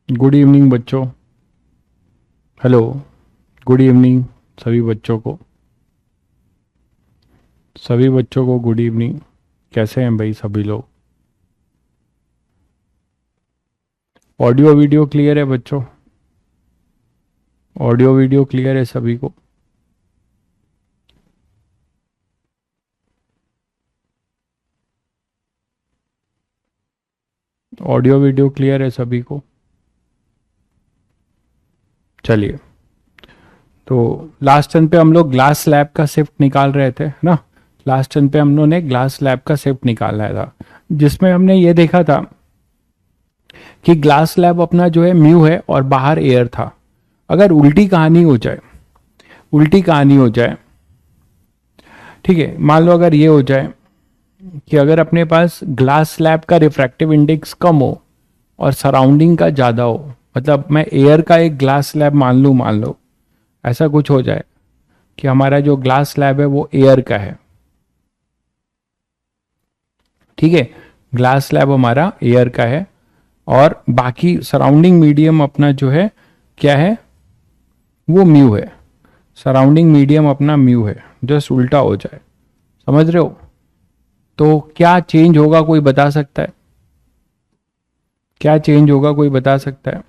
Good evening बच्चों। Hello. Good evening सभी बच्चों को। Good evening. कैसे हैं भाई सभी लोग? ऑडियो वीडियो क्लियर है बच्चों? ऑडियो वीडियो क्लियर है सभी को? ऑडियो वीडियो क्लियर है सभी को? चलिए। तो लास्ट टर्न पे हम लोग ग्लास स्लैब का शिफ्ट निकाल रहे थे ना। लास्ट टर्न पे हम लोगों ने ग्लास स्लैब का शिफ्ट निकाला था, जिसमें हमने ये देखा था कि ग्लास स्लैब अपना जो है म्यू है और बाहर एयर था। अगर उल्टी कहानी हो जाए, उल्टी कहानी हो जाए, ठीक है, मान लो अगर ये हो जाए कि अगर अपने पास ग्लास स्लैब का रिफ्रैक्टिव इंडेक्स कम हो और सराउंडिंग का ज़्यादा हो, मतलब मैं एयर का एक ग्लास स्लैब मान लो ऐसा कुछ हो जाए कि हमारा जो ग्लास स्लैब है वो एयर का है। ठीक है, ग्लास स्लैब हमारा एयर का है और बाकी सराउंडिंग मीडियम अपना जो है क्या है, वो म्यू है। सराउंडिंग मीडियम अपना म्यू है। जस्ट उल्टा हो जाए, समझ रहे हो? तो क्या चेंज होगा कोई बता सकता है? क्या चेंज होगा कोई बता सकता है?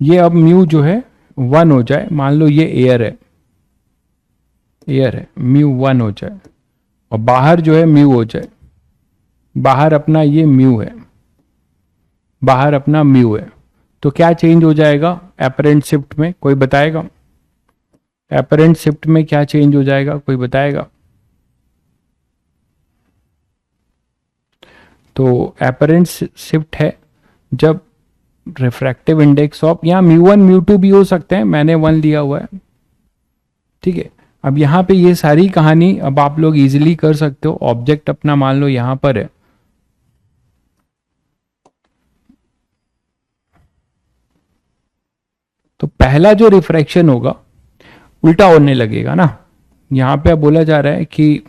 ये अब म्यू जो है 1 हो जाए, मान लो ये एयर है, एयर है, म्यू 1 हो जाए और बाहर जो है म्यू हो जाए। बाहर अपना ये म्यू है, बाहर अपना म्यू है। तो क्या चेंज हो जाएगा एपरेंट शिफ्ट में, कोई बताएगा? एपरेंट शिफ्ट में क्या चेंज हो जाएगा, कोई बताएगा? तो एपरेंट शिफ्ट है जब रिफ्रैक्टिव इंडेक्स ऑफ, यहाँ म्यू 1 म्यू 2 भी हो सकते हैं, मैंने 1 लिया हुआ है। ठीक है, अब यहाँ पे ये सारी कहानी अब आप लोग इजीली कर सकते हो। ऑब्जेक्ट अपना मान लो यहाँ पर है, तो पहला जो रिफ्रैक्शन होगा उल्टा होने लगेगा ना। यहाँ पे अब बोला जा रहा है कि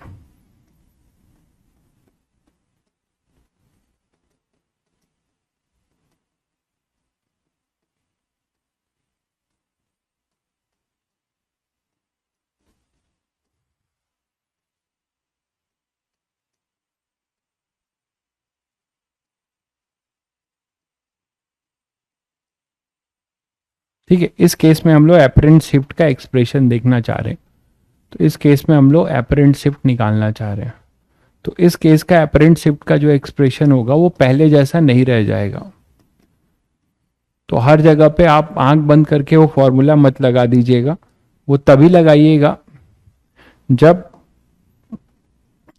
ठीक है, इस केस में हम लोग एपरेंट शिफ्ट का एक्सप्रेशन देखना चाह रहे हैं। तो इस केस में हम लोग एपरेंट शिफ्ट निकालना चाह रहे हैं। तो इस केस का एपरेंट शिफ्ट का जो एक्सप्रेशन होगा वो पहले जैसा नहीं रह जाएगा। तो हर जगह पे आप आंख बंद करके वो फॉर्मूला मत लगा दीजिएगा। वो तभी लगाइएगा जब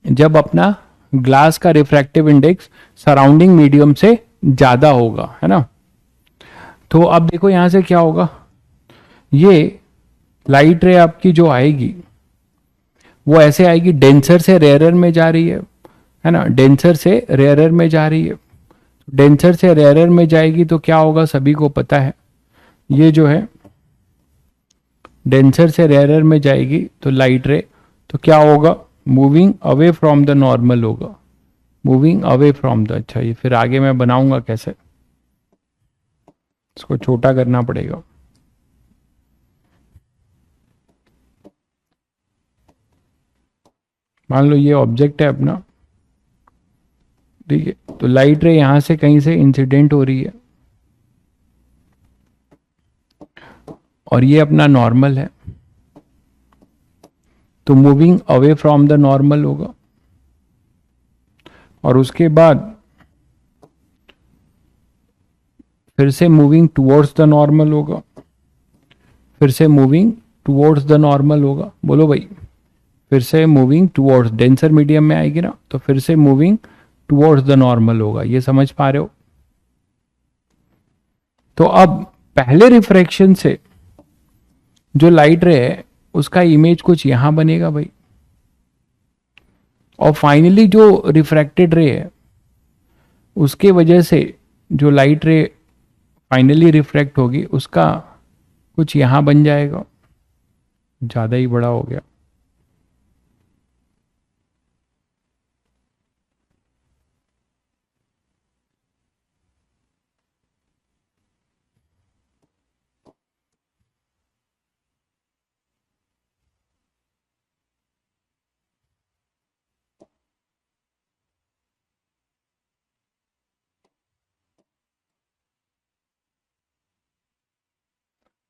जब अपना ग्लास का रिफ्रैक्टिव इंडेक्स सराउंडिंग मीडियम से ज्यादा होगा, है ना। तो अब देखो यहां से क्या होगा, ये लाइट रे आपकी जो आएगी वो ऐसे आएगी, डेंसर से रेयरर में जा रही है ना, डेंसर से रेयरर में जा रही है। डेंसर से रेयरर में जाएगी तो क्या होगा सभी को पता है, ये जो है डेंसर से रेयरर में जाएगी तो लाइट रे, तो क्या होगा, moving away from the normal होगा। मूविंग अवे फ्रॉम द, अच्छा ये फिर आगे मैं बनाऊंगा कैसे, इसको छोटा करना पड़ेगा। मान लो ये ऑब्जेक्ट है अपना, ठीक है, तो लाइट रे यहां से कहीं से इंसिडेंट हो रही है और ये अपना नॉर्मल है, तो moving away from the normal होगा। और उसके बाद फिर से मूविंग टुवर्ड्स द नॉर्मल होगा, फिर से मूविंग टुवर्ड्स द नॉर्मल होगा। बोलो भाई, फिर से मूविंग टुवर्ड्स, डेंसर मीडियम में आएगी ना, तो फिर से मूविंग टुवर्ड्स द नॉर्मल होगा। ये समझ पा रहे हो? तो अब पहले रिफ्रैक्शन से जो लाइट रे है उसका इमेज कुछ यहां बनेगा भाई, और फाइनली जो रिफ्रैक्टेड रे है उसके वजह से जो लाइट रे फाइनली रिफ्रैक्ट होगी उसका कुछ यहां बन जाएगा। ज्यादा ही बड़ा हो गया।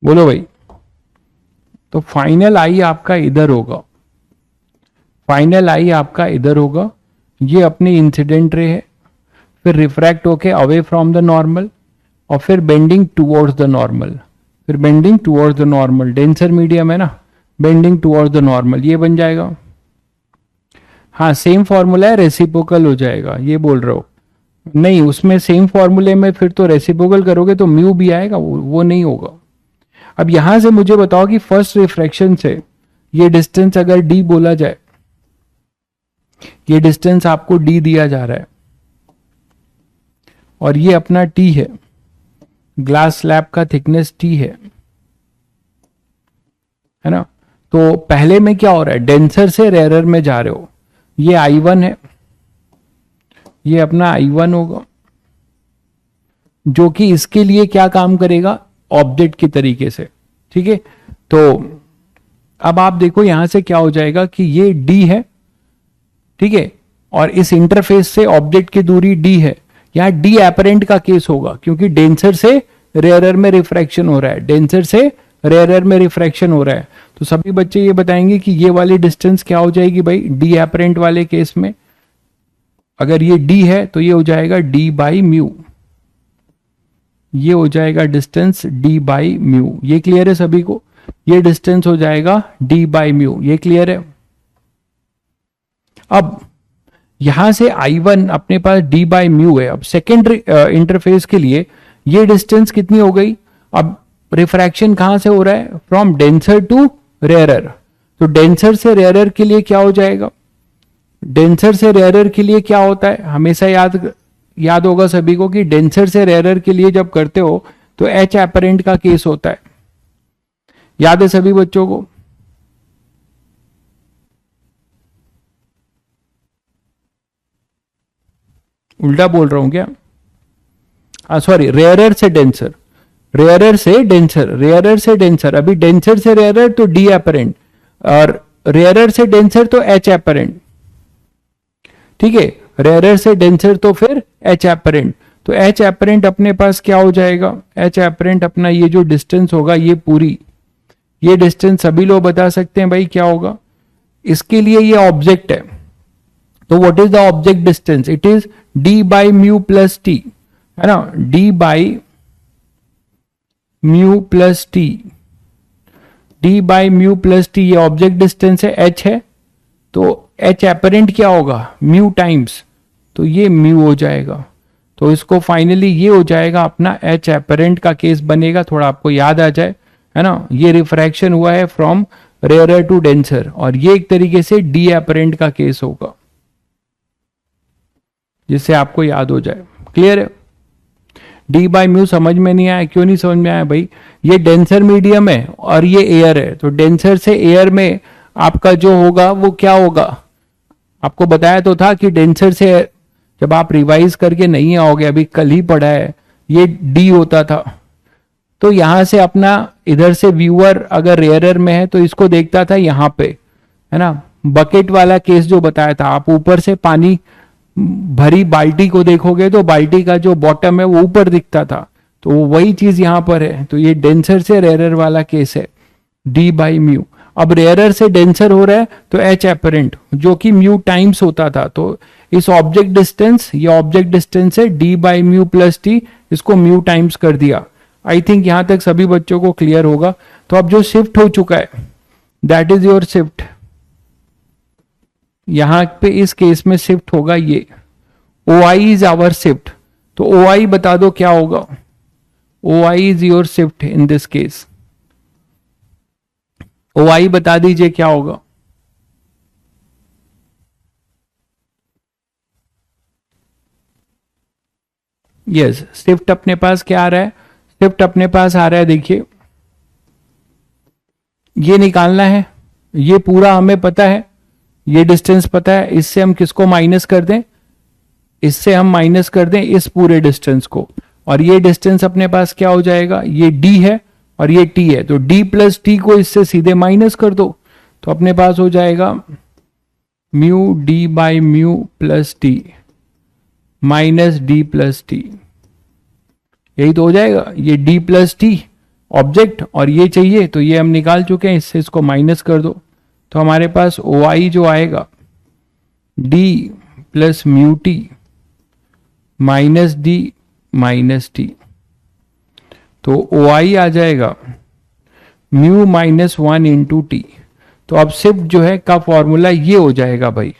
बोलो भाई। तो फाइनल आई आपका इधर होगा, फाइनल आई आपका इधर होगा, ये अपनी इंसिडेंट रे है, फिर रिफ्रैक्ट होके अवे फ्रॉम द नॉर्मल, और फिर बेंडिंग टुवर्ड्स द नॉर्मल, फिर bending towards the normal, denser medium है ना, बेंडिंग टुवर्ड्स द नॉर्मल, ये बन जाएगा। हाँ सेम फॉर्मूला है, रेसिप्रोकल हो जाएगा, ये बोल रहे हो। नहीं, उसमें सेम फॉर्मूले में फिर तो रेसिप्रोकल करोगे तो म्यू भी आएगा, वो नहीं होगा। अब यहां से मुझे बताओ कि फर्स्ट रिफ्रैक्शन से ये डिस्टेंस अगर डी बोला जाए, ये डिस्टेंस आपको डी दिया जा रहा है और ये अपना टी है, ग्लास स्लैब का थिकनेस टी है ना। तो पहले में क्या हो रहा है, डेंसर से रेयरर में जा रहे हो, ये I1 है, ये अपना I1 होगा, जो कि इसके लिए क्या काम करेगा, ऑब्जेक्ट की तरीके से, ठीक है। तो अब आप देखो यहां से क्या हो जाएगा कि ये D है, ठीक है, और इस इंटरफेस से ऑब्जेक्ट की दूरी D है, यहां D एपरेंट का केस होगा, क्योंकि डेंसर से रेयरर में रिफ्रैक्शन हो रहा है, डेंसर से रेयरर में रिफ्रैक्शन हो रहा है। तो सभी बच्चे ये बताएंगे कि ये वाली डिस्टेंस क्या हो जाएगी भाई, D एपरेंट वाले केस में अगर ये D है तो ये हो जाएगा D बाई म्यू, ये हो जाएगा डिस्टेंस D बाई म्यू। ये क्लियर है सभी को, ये डिस्टेंस हो जाएगा D बाई म्यू, ये क्लियर है। अब यहां से I1 अपने पास D बाई म्यू है। अब सेकेंड इंटरफेस के लिए ये डिस्टेंस कितनी हो गई, अब रिफ्रैक्शन कहां से हो रहा है, फ्रॉम डेंसर टू रेयरर, तो डेंसर से रेयरर के लिए क्या हो जाएगा, डेंसर से रेयरर के लिए क्या होता है, हमेशा याद होगा सभी को कि डेंसर से रेयरर के लिए जब करते हो तो H एपरेंट का केस होता है, याद है सभी बच्चों को। उल्टा बोल रहा हूं क्या, सॉरी, रेयरर से डेंसर, रेयरर से डेंसर, रेयरर से डेंसर, अभी डेंसर से रेयरर तो D एपरेंट, और रेयरर से डेंसर तो H एपरेंट, ठीक है, रेयरर से डेंसर तो फिर H एपरेंट। तो H एपरेंट अपने पास क्या हो जाएगा, H एपरेंट अपना ये जो डिस्टेंस होगा, ये पूरी, ये डिस्टेंस सभी लोग बता सकते हैं भाई क्या होगा, इसके लिए ये ऑब्जेक्ट है, तो what is the object distance, it is D by mu plus T, है ना, D by mu plus T, D by mu plus T, ये ऑब्जेक्ट डिस्टेंस है, H है, तो H एपरेंट क्या होगा, म्यू टाइम्स, तो ये म्यू हो जाएगा। तो इसको फाइनली ये हो जाएगा अपना H एपरेंट का केस बनेगा, थोड़ा आपको याद आ जाए, है ना, ये रिफ्रैक्शन हुआ है फ्रॉम रेयरर टू डेंसर, और ये एक तरीके से D एपरेंट का केस होगा, जिससे आपको याद हो जाए। क्लियर है, D बाई म्यू समझ में नहीं आया, क्यों नहीं समझ में आया भाई, ये डेंसर मीडियम है और ये एयर है, तो डेंसर से एयर में आपका जो होगा वो क्या होगा, आपको बताया तो था कि डेंसर से, जब आप रिवाइज करके नहीं आओगे, अभी कल ही पढ़ा है, ये D होता था, तो यहां से अपना इधर से व्यूअर अगर रेयरर में है तो इसको देखता था यहाँ पे, है ना, बकेट वाला केस जो बताया था, आप ऊपर से पानी भरी बाल्टी को देखोगे तो बाल्टी का जो बॉटम है वो ऊपर दिखता था, तो वही चीज यहां पर है, तो ये डेंसर से रेयरर वाला केस है, D बाई म्यू। अब रेयरर से डेंसर हो रहा है तो H एपरेंट, जो कि म्यू टाइम्स होता था, तो इस ऑब्जेक्ट डिस्टेंस, ये ऑब्जेक्ट डिस्टेंस है D by mu plus T, इसको म्यू टाइम्स कर दिया। आई थिंक यहां तक सभी बच्चों को क्लियर होगा। तो अब जो शिफ्ट हो चुका है दैट इज योर शिफ्ट, यहां पे इस केस में शिफ्ट होगा ये, OI इज आवर शिफ्ट, तो OI बता दो क्या होगा, OI is your shift in this case, OI बता दीजिए क्या होगा। यस, शिफ्ट अपने पास क्या आ रहा है, शिफ्ट अपने पास आ रहा है, देखिए ये निकालना है, ये पूरा हमें पता है, ये डिस्टेंस पता है, इससे हम किसको माइनस कर दें, इससे हम माइनस कर दें इस पूरे डिस्टेंस को, और ये डिस्टेंस अपने पास क्या हो जाएगा, ये D है और ये T है, तो D प्लस टी को इससे सीधे माइनस कर दो, तो अपने पास हो जाएगा mu D by mu plus T minus D plus T, यही तो हो जाएगा, ये D प्लस टी ऑब्जेक्ट और ये चाहिए, तो ये हम निकाल चुके हैं, इससे इसको माइनस कर दो, तो हमारे पास ओ आई जो आएगा D plus mu T minus D minus T, तो ओ आई आ जाएगा म्यू माइनस 1 इंटू टी। तो अब शिफ्ट जो है का फॉर्मूला ये हो जाएगा भाई,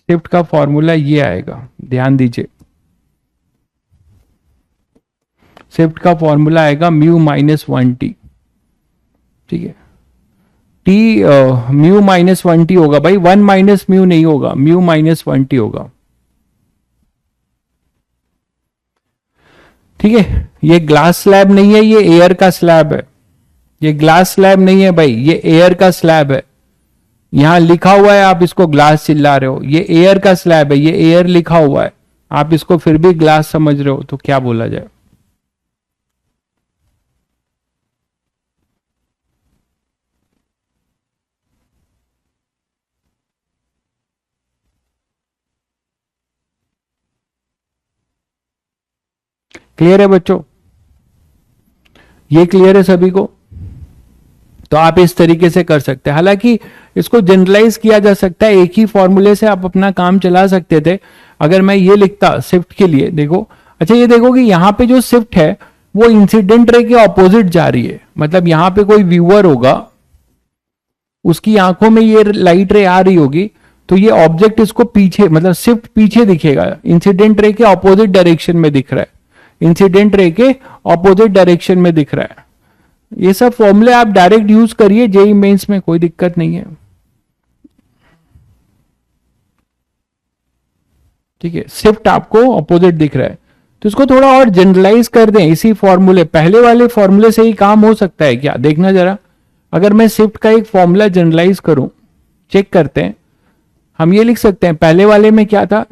शिफ्ट का फॉर्मूला ये आएगा, ध्यान दीजिए, शिफ्ट का फॉर्मूला आएगा म्यू माइनस 1 टी, ठीक है। टी म्यू माइनस 1 टी होगा भाई, 1 माइनस म्यू नहीं होगा, म्यू माइनस 1 टी होगा, ठीक है। ये ग्लास स्लैब नहीं है, ये एयर का स्लैब है, ये ग्लास स्लैब नहीं है भाई, ये एयर का स्लैब है। यहां लिखा हुआ है, आप इसको ग्लास चिल्ला रहे हो, ये एयर का स्लैब है, ये एयर लिखा हुआ है, आप इसको फिर भी ग्लास समझ रहे हो, तो क्या बोला जाए। क्लियर है बच्चों, ये क्लियर है सभी को। तो आप इस तरीके से कर सकते हैं, हालांकि इसको जनरलाइज किया जा सकता है, एक ही फॉर्मूले से आप अपना काम चला सकते थे। अगर मैं ये लिखता शिफ्ट के लिए, देखो, अच्छा ये देखो कि यहां पे जो शिफ्ट है वो इंसिडेंट रे के ऑपोजिट जा रही है, मतलब यहां पे कोई व्यूअर होगा, उसकी आंखों में ये लाइट रे आ रही होगी, तो ये ऑब्जेक्ट इसको पीछे, मतलब शिफ्ट पीछे दिखेगा, इंसिडेंट रे के ऑपोजिट डायरेक्शन में दिख रहा है, इंसिडेंट रे के ऑपोजिट डायरेक्शन में दिख रहा है। ये सब फॉर्मूले आप डायरेक्ट यूज करिए जेईई मेंस में, कोई दिक्कत नहीं है, ठीक है। शिफ्ट आपको ऑपोजिट दिख रहा है, तो इसको थोड़ा और जनरलाइज कर दें इसी फॉर्मूले, पहले वाले फॉर्मूले से ही काम हो सकता है क्या, देखना जरा। अगर मैं शिफ्ट का एक फॉर्मूला जनरलाइज करूं, चेक करते हैं, हम ये लिख सकते हैं, पहले वाले में क्या था,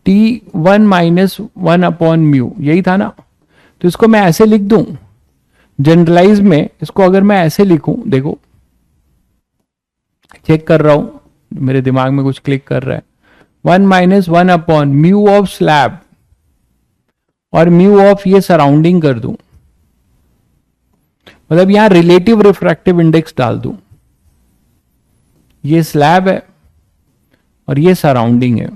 टी 1 माइनस 1 अपॉन म्यू, यही था ना। तो इसको मैं ऐसे लिख दूं जनरलाइज में, इसको अगर मैं ऐसे लिखूं, देखो चेक कर रहा हूं, मेरे दिमाग में कुछ क्लिक कर रहा है, 1 minus 1 upon mu of slab और म्यू ऑफ ये सराउंडिंग कर दूं, मतलब यहां रिलेटिव रिफ्रैक्टिव इंडेक्स डाल दूं, ये स्लैब है और ये सराउंडिंग है,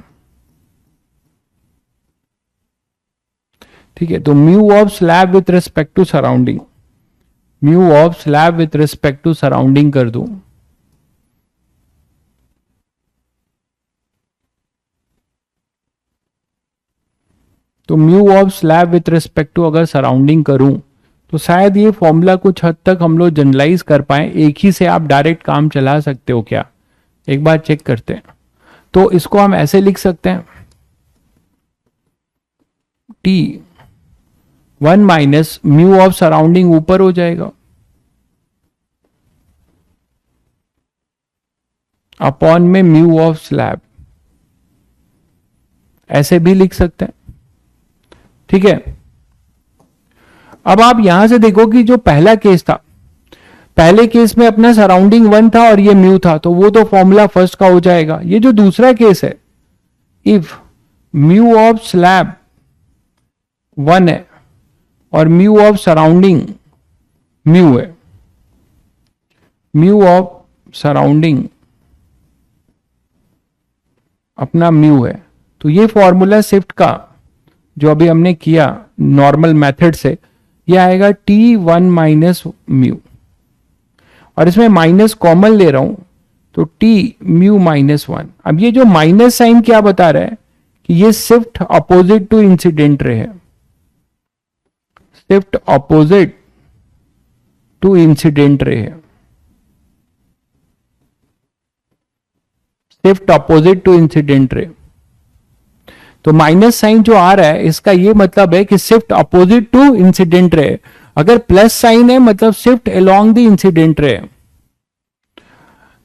ठीक है। तो mu of slab with respect to surrounding, mu of slab with respect to surrounding कर दूं, तो mu of slab with respect to अगर सराउंडिंग करूं, तो शायद ये फॉर्मूला कुछ हद तक हम लोग जनरलाइज कर पाए, एक ही से आप डायरेक्ट काम चला सकते हो क्या, एक बार चेक करते हैं। तो इसको हम ऐसे लिख सकते हैं, T 1 minus mu of surrounding ऊपर हो जाएगा अपॉन में म्यू ऑफ स्लैब, ऐसे भी लिख सकते हैं, ठीक है। अब आप यहां से देखो कि जो पहला केस था, पहले केस में अपना सराउंडिंग 1 था और ये म्यू था, तो वो तो फॉर्मूला फर्स्ट का हो जाएगा। ये जो दूसरा केस है, इफ म्यू ऑफ स्लैब 1 है और म्यू ऑफ सराउंडिंग म्यू है, म्यू ऑफ सराउंडिंग अपना म्यू है, तो ये फॉर्मूला शिफ्ट का जो अभी हमने किया नॉर्मल मेथड से, ये आएगा टी 1 माइनस म्यू, और इसमें माइनस कॉमन ले रहा हूं, तो टी म्यू माइनस 1। अब ये जो माइनस साइन क्या बता रहा है कि ये shift opposite to incident ray है, shift opposite to incident ray है, shift opposite to incident ray. तो माइनस साइन जो आ रहा है इसका ये मतलब है कि shift opposite to incident ray, अगर प्लस साइन है मतलब shift along the incident ray.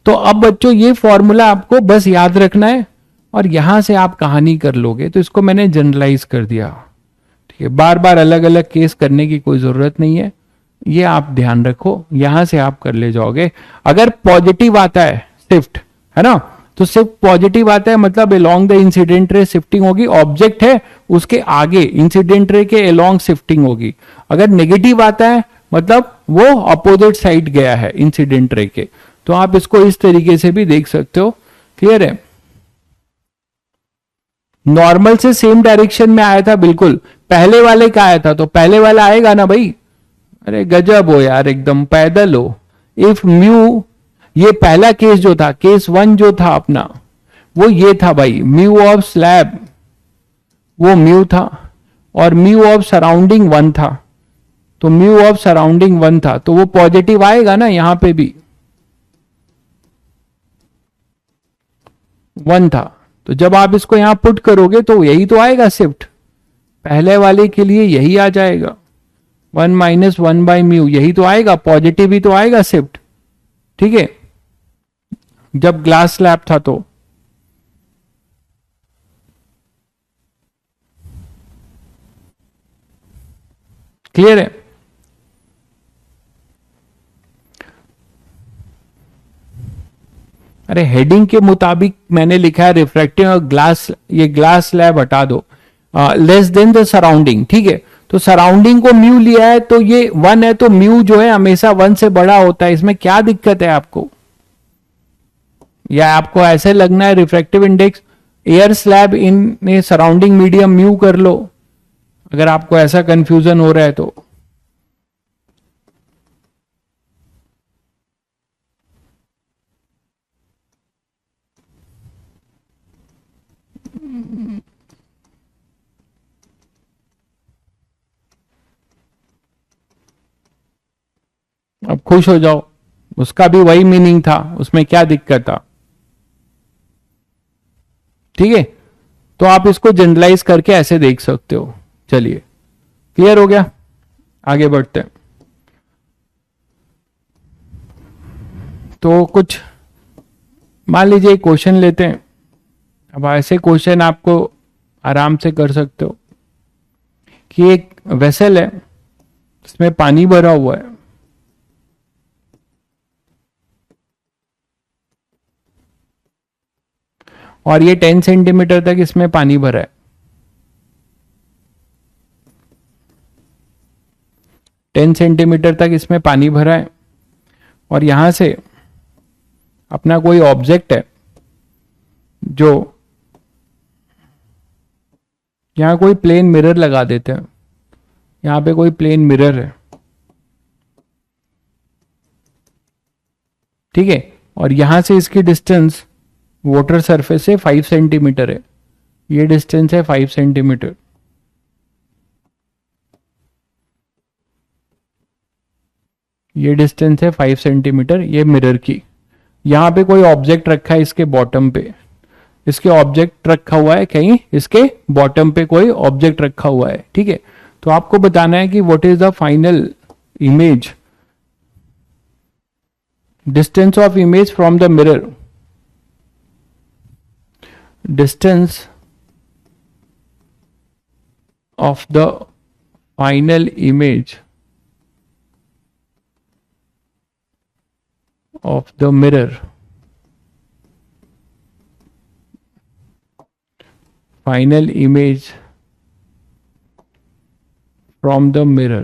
तो अब बच्चों ये फॉर्मूला आपको बस याद रखना है और यहां से आप कहानी कर लोगे। तो इसको मैंने जनरलाइज कर दिया, ठीक है। बार बार अलग अलग केस करने की कोई जरूरत नहीं है, ये आप ध्यान रखो, यहां से आप कर ले जाओगे। अगर पॉजिटिव आता है शिफ्ट, है ना, तो सिर्फ पॉजिटिव आता है मतलब along the incident ray shifting होगी, ऑब्जेक्ट है उसके आगे इंसिडेंट रे के अलोंग शिफ्टिंग होगी। अगर नेगेटिव आता है मतलब वो अपोजिट साइड गया है इंसिडेंट रे के। तो आप इसको इस तरीके से भी देख सकते हो। क्लियर है? नॉर्मल से सेम डायरेक्शन में आया था, बिल्कुल पहले वाले का आया था तो पहले वाला आएगा ना भाई। अरे गजब हो यार, एकदम पैदल हो। इफ म्यू, ये पहला केस जो था, केस 1 जो था अपना, वो ये था भाई, म्यू ऑफ स्लैब वो म्यू था और म्यू ऑफ सराउंडिंग 1 था। तो म्यू ऑफ सराउंडिंग 1 था तो वो पॉजिटिव आएगा ना, यहां पे भी 1 था। तो जब आप इसको यहां पुट करोगे तो यही तो आएगा शिफ्ट, पहले वाले के लिए यही आ जाएगा 1-1/μ, यही तो आएगा, पॉजिटिव ही तो आएगा शिफ्ट। ठीक है, जब ग्लास स्लैब था तो क्लियर है? अरे हेडिंग के मुताबिक मैंने लिखा है रिफ्रैक्टिंग और ग्लास, ये ग्लास स्लैब हटा दो, लेस देन द सराउंडिंग। ठीक है, तो सराउंडिंग को म्यू लिया है तो ये 1 है तो म्यू जो है हमेशा 1 से बड़ा होता है, इसमें क्या दिक्कत है आपको? या आपको ऐसे लगना है refractive index air slab in surrounding medium mu कर लो, अगर आपको ऐसा कंफ्यूजन हो रहा है तो। अब खुश हो जाओ, उसका भी वही मीनिंग था, उसमें क्या दिक्कत था? ठीक है, तो आप इसको जनरलाइज करके ऐसे देख सकते हो। चलिए, क्लियर हो गया? आगे बढ़ते हैं। तो कुछ मान लीजिए क्वेश्चन लेते हैं। अब ऐसे क्वेश्चन आपको आराम से कर सकते हो कि एक वेसल है, इसमें पानी भरा हुआ है, और ये 10 सेंटीमीटर तक इसमें पानी भरा है। 10 सेंटीमीटर तक इसमें पानी भरा है और यहां से अपना कोई ऑब्जेक्ट है, जो यहां कोई प्लेन मिरर लगा देते हैं, यहां पे कोई प्लेन मिरर है। ठीक है, और यहां से इसकी डिस्टेंस वाटर सरफेस से 5 सेंटीमीटर है, ये डिस्टेंस है 5 सेंटीमीटर। ये डिस्टेंस है 5 सेंटीमीटर ये मिरर की। यहां पे कोई ऑब्जेक्ट रखा है इसके बॉटम पे, इसके ऑब्जेक्ट रखा हुआ है कहीं, इसके बॉटम पे कोई ऑब्जेक्ट रखा हुआ है। ठीक है, तो आपको बताना है कि what is the final image, distance of image from the mirror, distance of the final image of the mirror, final image from the mirror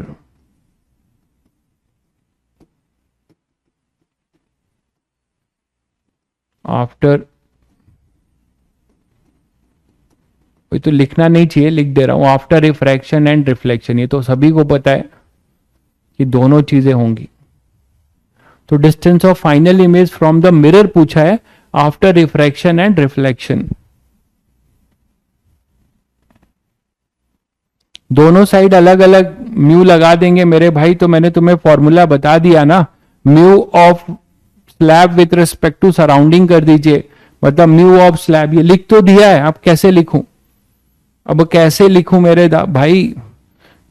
after, कोई तो लिखना नहीं चाहिए, लिख दे रहा हूं, आफ्टर रिफ्रैक्शन एंड रिफ्लेक्शन। ये तो सभी को पता है कि दोनों चीजें होंगी। तो distance of final image from the mirror पूछा है आफ्टर रिफ्रैक्शन एंड रिफ्लेक्शन। दोनों साइड अलग अलग म्यू लगा देंगे मेरे भाई, तो मैंने तुम्हें फॉर्मूला बता दिया ना, mu of slab with respect to surrounding कर दीजिए, मतलब म्यू ऑफ स्लैब, ये लिख तो दिया है, अब कैसे लिखूं? अब कैसे लिखूं मेरे भाई?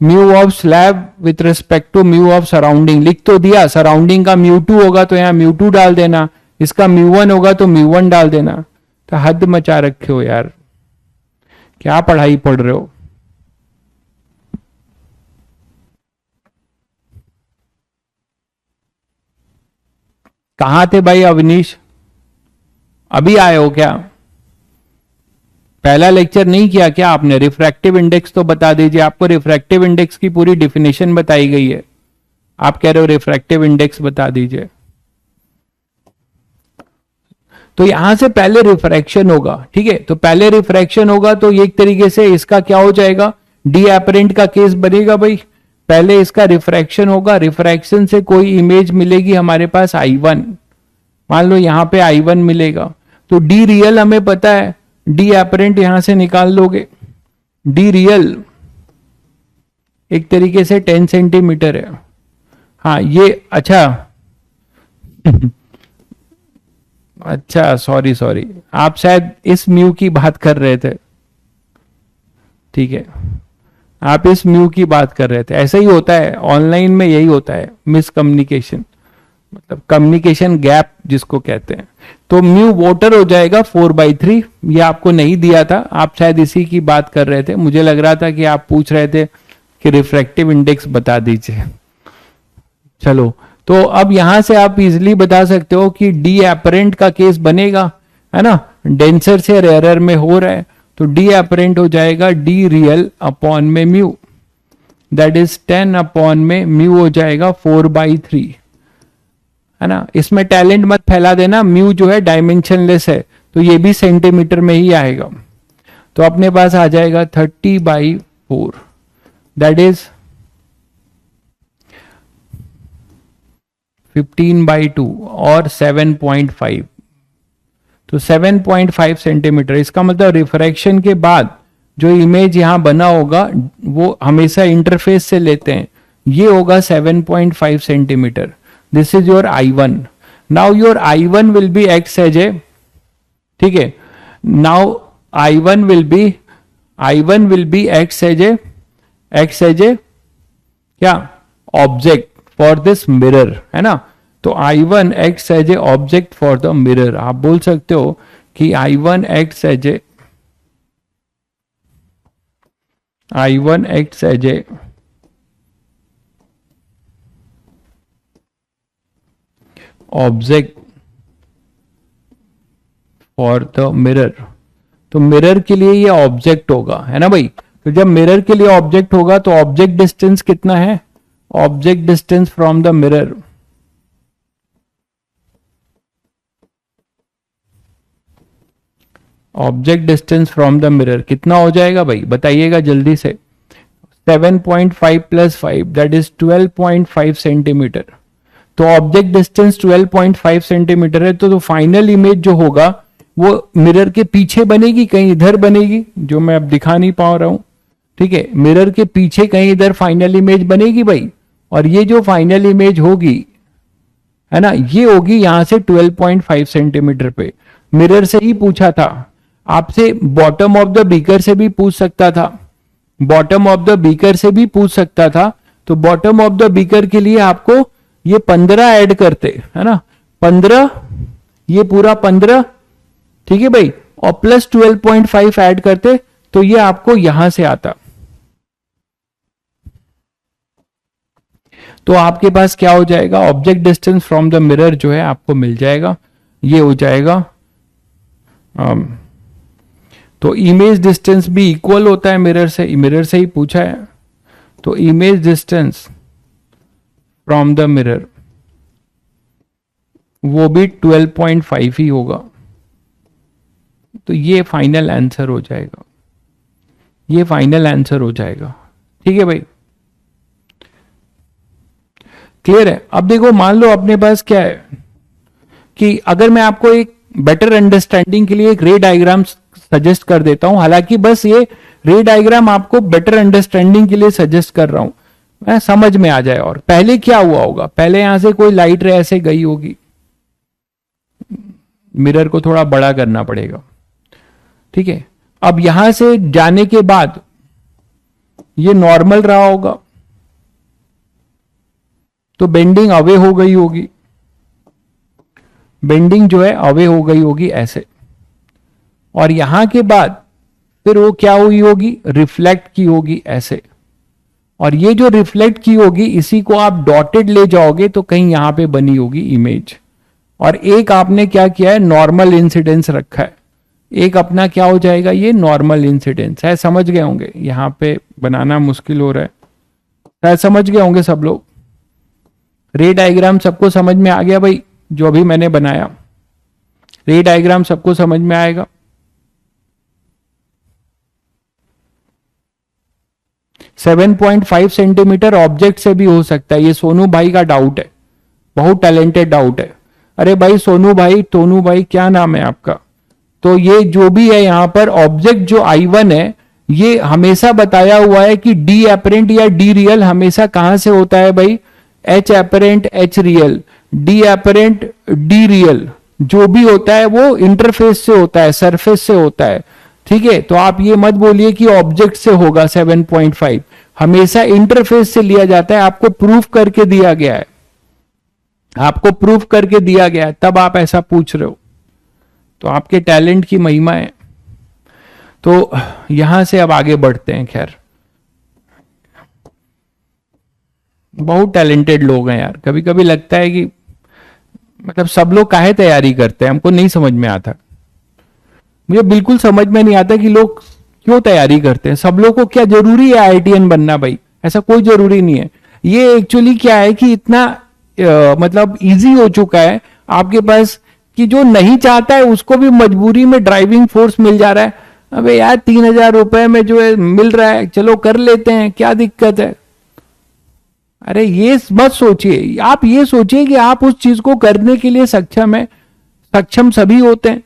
Mu of slab with respect to mu of surrounding लिख तो दिया, सराउंडिंग का म्यू2 होगा तो यहां म्यू2 डाल देना, इसका म्यू1 होगा तो म्यू1 डाल देना। तो हद मचा रखे हो यार, क्या पढ़ाई पढ़ रहे हो? कहां थे भाई अवनीश? अभी आए हो क्या? पहला लेक्चर नहीं किया क्या आपने? रिफ्रैक्टिव इंडेक्स तो बता दीजिए, आपको रिफ्रैक्टिव इंडेक्स की पूरी डिफिनेशन बताई गई है, आप कह रहे हो रिफ्रैक्टिव इंडेक्स बता दीजिए। तो यहां से पहले रिफ्रैक्शन होगा, ठीक है, तो पहले रिफ्रैक्शन होगा तो एक तरीके से इसका क्या हो जाएगा, डी एपरेंट का केस बनेगा भाई। पहले इसका रिफ्रैक्शन होगा, रिफ्रैक्शन से कोई इमेज मिलेगी हमारे पास I1, मान लो यहां पे I1 मिलेगा, तो डी रियल हमें पता है, डी एपरेंट यहां से निकाल लोगे। डी रियल एक तरीके से 10 सेंटीमीटर है। हाँ ये अच्छा अच्छा सॉरी आप शायद इस म्यू की बात कर रहे थे, ठीक है, आप इस म्यू की बात कर रहे थे। ऐसा ही होता है ऑनलाइन में, यही होता है मिसकम्युनिकेशन, मतलब कम्युनिकेशन गैप जिसको कहते हैं। तो म्यू वोटर हो जाएगा 4/3, ये आपको नहीं दिया था, आप शायद इसी की बात कर रहे थे, मुझे लग रहा था कि आप पूछ रहे थे कि रिफ्रैक्टिव इंडेक्स बता दीजिए। चलो, तो अब यहां से आप इजिली बता सकते हो कि डी एपरेंट का केस बनेगा, है ना, डेंसर से रेयरर में हो रहा है, तो डी एपरेंट हो जाएगा डी रियल अपॉन में म्यू, दैट इज 10 अपॉन में म्यू हो जाएगा 4/3, है ना। इसमें टैलेंट मत फैला देना, म्यू जो है डायमेंशनलेस है, तो ये भी सेंटीमीटर में ही आएगा, तो अपने पास आ जाएगा 30/4, दैट इज 15/2 और 7.5, तो 7.5 सेंटीमीटर। इसका मतलब रिफ्रैक्शन के बाद जो इमेज यहां बना होगा वो हमेशा इंटरफेस से लेते हैं, ये होगा 7.5 centimetre. This is your I1। Now your I1 will be act as a, ठीक है, now I1 will be act as a क्या, ऑब्जेक्ट फॉर दिस मिरर, है ना। तो I1 acts as a object for the mirror. आप बोल सकते हो कि I1 acts as a object for the mirror. तो मिरर के लिए ये ऑब्जेक्ट होगा, है ना भाई। तो जब मिरर के लिए ऑब्जेक्ट होगा तो ऑब्जेक्ट डिस्टेंस कितना है, object distance from the mirror, object distance from the mirror कितना हो जाएगा भाई, बताइएगा जल्दी से। 7.5 + 5 दैट इज 12.5 सेंटीमीटर। तो ऑब्जेक्ट डिस्टेंस 12.5 सेंटीमीटर है, तो फाइनल इमेज जो होगा वो मिरर के पीछे बनेगी, कहीं इधर बनेगी, जो मैं अब दिखा नहीं पा रहा हूं, ठीक है, मिरर के पीछे कहीं इधर फाइनल इमेज बनेगी भाई। और ये जो फाइनल इमेज होगी, है ना, ये होगी यहां से 12.5 सेंटीमीटर पे। मिरर से ही पूछा था आपसे, बॉटम ऑफ द बीकर से भी पूछ सकता था, बॉटम ऑफ द बीकर से भी पूछ सकता था। तो बॉटम ऑफ द बीकर के लिए आपको ये 15 ऐड करते, है ना, 15, ये पूरा 15, ठीक है भाई, और प्लस 12.5 ऐड करते, तो ये आपको यहां से आता। तो आपके पास क्या हो जाएगा, object distance from the mirror जो है आपको मिल जाएगा, ये हो जाएगा। तो इमेज डिस्टेंस भी इक्वल होता है मिरर से ही पूछा है, तो image distance from the mirror वो भी 12.5 ही होगा। तो ये फाइनल आंसर हो जाएगा, ये फाइनल आंसर हो जाएगा, ठीक है भाई, क्लियर है। अब देखो, मान लो अपने पास क्या है कि अगर मैं आपको एक बेटर अंडरस्टैंडिंग के लिए एक रे डायग्राम सजेस्ट कर देता हूं, हालांकि बस ये रे डायग्राम आपको बेटर अंडरस्टैंडिंग के लिए सजेस्ट कर रहा हूं, मैं समझ में आ जाए। और पहले क्या हुआ होगा, पहले यहां से कोई लाइट रे ऐसे गई होगी, मिरर को थोड़ा बड़ा करना पड़ेगा, ठीक है। अब यहां से जाने के बाद ये नॉर्मल रहा होगा, तो बेंडिंग अवे हो गई होगी, बेंडिंग जो है अवे हो गई होगी ऐसे, और यहां के बाद फिर वो क्या हुई होगी, रिफ्लेक्ट की होगी ऐसे, और ये जो रिफ्लेक्ट की होगी इसी को आप डॉटेड ले जाओगे तो कहीं यहां पे बनी होगी इमेज, और एक आपने क्या किया है, नॉर्मल इंसिडेंस रखा है। एक अपना क्या हो जाएगा, ये नॉर्मल इंसिडेंस है। समझ गए होंगे, यहां पे बनाना मुश्किल हो रहा है, शायद समझ गए होंगे सब लोग। रे डायग्राम सबको समझ में आ गया भाई, जो अभी मैंने बनाया रे डायग्राम सबको समझ में आएगा। 7.5 सेंटीमीटर ऑब्जेक्ट से भी हो सकता है, ये सोनू भाई का डाउट है, बहुत टैलेंटेड डाउट है। अरे भाई सोनू भाई, टोनू भाई, क्या नाम है आपका? तो ये जो भी है यहां पर ऑब्जेक्ट जो I1 है, ये हमेशा बताया हुआ है कि डी एपरेंट या डी रियल हमेशा कहां से होता है भाई, H apparent H real, D apparent D real, जो भी होता है वो इंटरफेस से होता है, सरफेस से होता है। ठीक है, तो आप ये मत बोलिए कि ऑब्जेक्ट से होगा 7.5, हमेशा इंटरफेस से लिया जाता है। आपको प्रूफ करके दिया गया है, आपको प्रूफ करके दिया गया है, तब आप ऐसा पूछ रहे हो, तो आपके टैलेंट की महिमा है। तो यहां से अब आगे बढ़ते हैं। खैर, बहुत टैलेंटेड लोग हैं यार, कभी कभी लगता है कि मतलब सब लोग काहे तैयारी करते हैं, हमको नहीं समझ में आता। मुझे बिल्कुल समझ में नहीं आता कि लोग क्यों तैयारी करते हैं। सब लोग को क्या जरूरी है IITN बनना भाई? ऐसा कोई जरूरी नहीं है। ये एक्चुअली क्या है कि इतना मतलब इजी हो चुका है आपके पास कि जो नहीं चाहता है उसको भी मजबूरी में ड्राइविंग फोर्स मिल जा रहा है। अबे यार 3,000 रुपए में जो है मिल रहा है, चलो कर लेते हैं, क्या दिक्कत है? अरे ये मत सोचिए, आप ये सोचिए कि आप उस चीज को करने के लिए सक्षम है। सक्षम सभी होते हैं,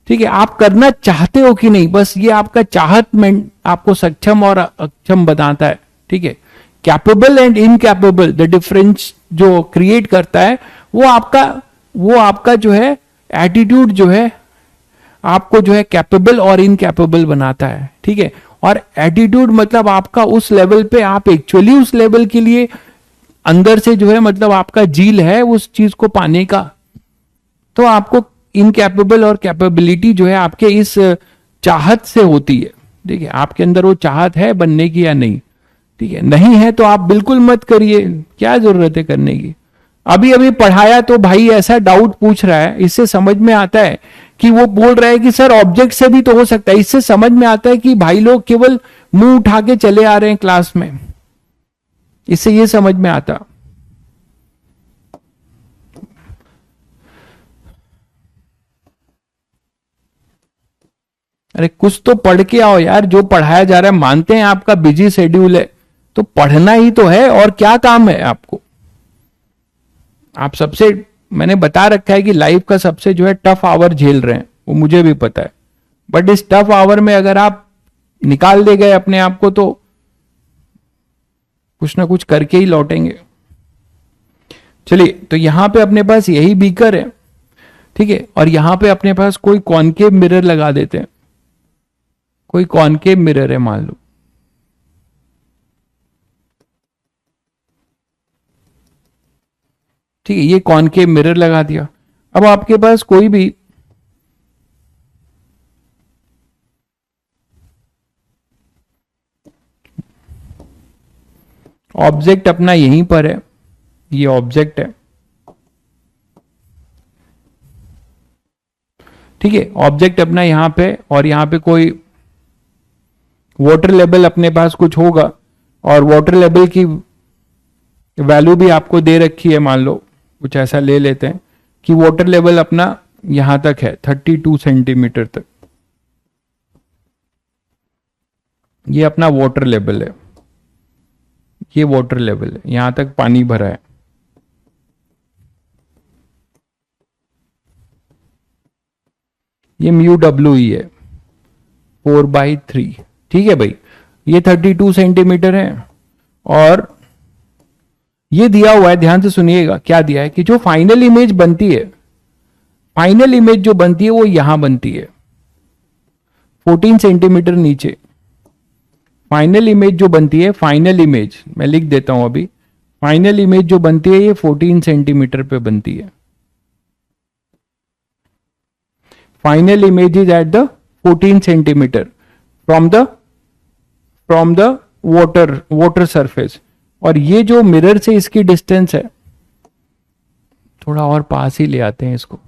ठीक है, आप करना चाहते हो कि नहीं, बस ये आपका चाहत में आपको सक्षम और अक्षम बनाता है। ठीक है, capable and incapable, the difference जो क्रिएट करता है वो आपका जो है एटीट्यूड जो है आपको जो है कैपेबल और इनकैपेबल बनाता है। ठीक है, और एटीट्यूड मतलब आपका उस लेवल पे, आप एक्चुअली उस लेवल के लिए अंदर से जो है मतलब आपका जील है उस चीज को पाने का। तो आपको इनकैपेबल और कैपेबिलिटी जो है आपके इस चाहत से होती है। ठीक है, आपके अंदर वो चाहत है बनने की या नहीं? ठीक है, नहीं है तो आप बिल्कुल मत करिए, क्या जरूरत है करने की। अभी अभी पढ़ाया तो भाई ऐसा डाउट पूछ रहा है, इससे समझ में आता है कि वो बोल रहा है कि सर ऑब्जेक्ट से भी तो हो सकता है। इससे समझ में आता है कि भाई लोग केवल मुंह उठा के चले आ रहे हैं क्लास में, इससे ये समझ में आता। अरे कुछ तो पढ़ के आओ यार, जो पढ़ाया जा रहा है, मानते हैं आपका बिजी शेड्यूल है, तो पढ़ना ही तो है, और क्या काम है आपको? आप सबसे, मैंने बता रखा है कि लाइफ का सबसे जो है टफ आवर झेल रहे हैं, वो मुझे भी पता है, बट इस टफ आवर में अगर आप निकाल दे गए अपने आप को, तो कुछ ना कुछ करके ही लौटेंगे। चलिए, तो यहां पे अपने पास यही बीकर है, ठीक है, और यहां पे अपने पास कोई कॉनकेव मिरर लगा देते हैं। कोई कॉनकेव मिरर है मान लो, ठीक है, ये कॉनकेव मिरर लगा दिया। अब आपके पास कोई भी ऑब्जेक्ट अपना यहीं पर है, ये ऑब्जेक्ट है, ठीक है, ऑब्जेक्ट अपना यहां पे, और यहां पे कोई वाटर लेवल अपने पास कुछ होगा, और वाटर लेवल की वैल्यू भी आपको दे रखी है। मान लो कुछ ऐसा ले लेते हैं कि वाटर लेवल अपना यहां तक है 32 सेंटीमीटर तक, ये अपना वाटर लेवल है, ये वाटर लेवल है, यहां तक पानी भरा है। ये म्यू डब्ल्यू ई है 4/3, ठीक है भाई, ये 32 सेंटीमीटर है। और ये दिया हुआ है, ध्यान से सुनिएगा क्या दिया है कि जो फाइनल इमेज बनती है, फाइनल इमेज जो बनती है वो यहां बनती है 14 सेंटीमीटर नीचे। फाइनल इमेज जो बनती है, फाइनल इमेज मैं लिख देता हूं अभी, फाइनल इमेज जो बनती है ये 14 सेंटीमीटर पे बनती है। Final image is at the 14 centimetre from the water surface. और ये जो मिरर से इसकी डिस्टेंस है, थोड़ा और पास ही ले आते हैं इसको।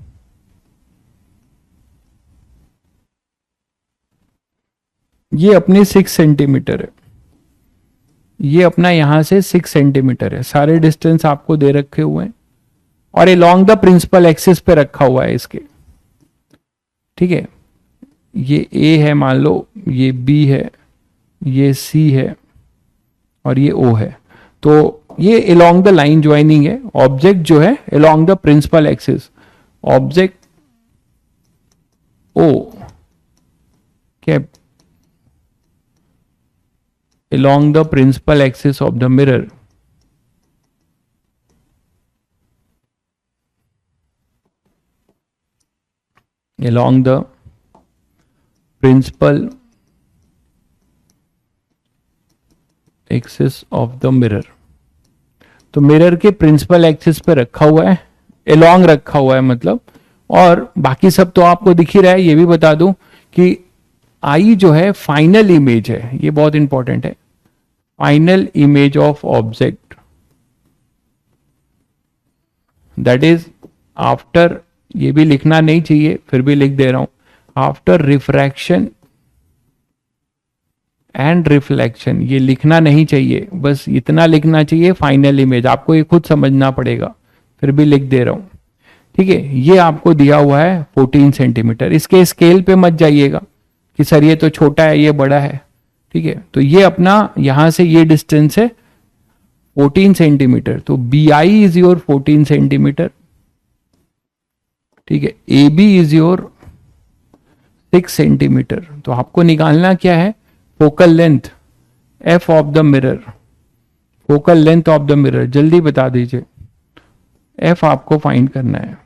ये अपनी 6 सेंटीमीटर है, ये अपना यहां से 6 सेंटीमीटर है, सारे डिस्टेंस आपको दे रखे हुए हैं और अलोंग द प्रिंसिपल एक्सिस पे रखा हुआ है इसके। ठीक है, ये ए है मान लो, ये बी है, ये सी है और ये ओ है। तो ये अलोंग द लाइन ज्वाइनिंग है। ऑब्जेक्ट जो है along the principal axis, object O cap along the principal axis of the mirror along the principal axis of the mirror। तो मिरर के प्रिंसिपल एक्सिस पे रखा हुआ है, along रखा हुआ है मतलब, और बाकी सब तो आपको दिख ही रहा है। ये भी बता दूं कि आई जो है फाइनल इमेज है, ये बहुत इंपॉर्टेंट है। Final image of object that is after, ये भी लिखना नहीं चाहिए फिर भी लिख दे रहा हूं, आफ्टर रिफ्रैक्शन एंड रिफ्लेक्शन। ये लिखना नहीं चाहिए, बस इतना लिखना चाहिए फाइनल इमेज, आपको ये खुद समझना पड़ेगा, फिर भी लिख दे रहा हूं। ठीक है, ये आपको दिया हुआ है 14 सेंटीमीटर। इसके स्केल पे मत जाइएगा कि सर ये तो छोटा है ये बड़ा है। ठीक है, तो ये अपना यहां से ये डिस्टेंस है 14 सेंटीमीटर, तो B I is your 14 centimetre. ठीक है, A B is your 6 centimetre. तो आपको निकालना क्या है, focal length F of the mirror, focal length of the mirror, जल्दी बता दीजिए, एफ आपको फाइंड करना है।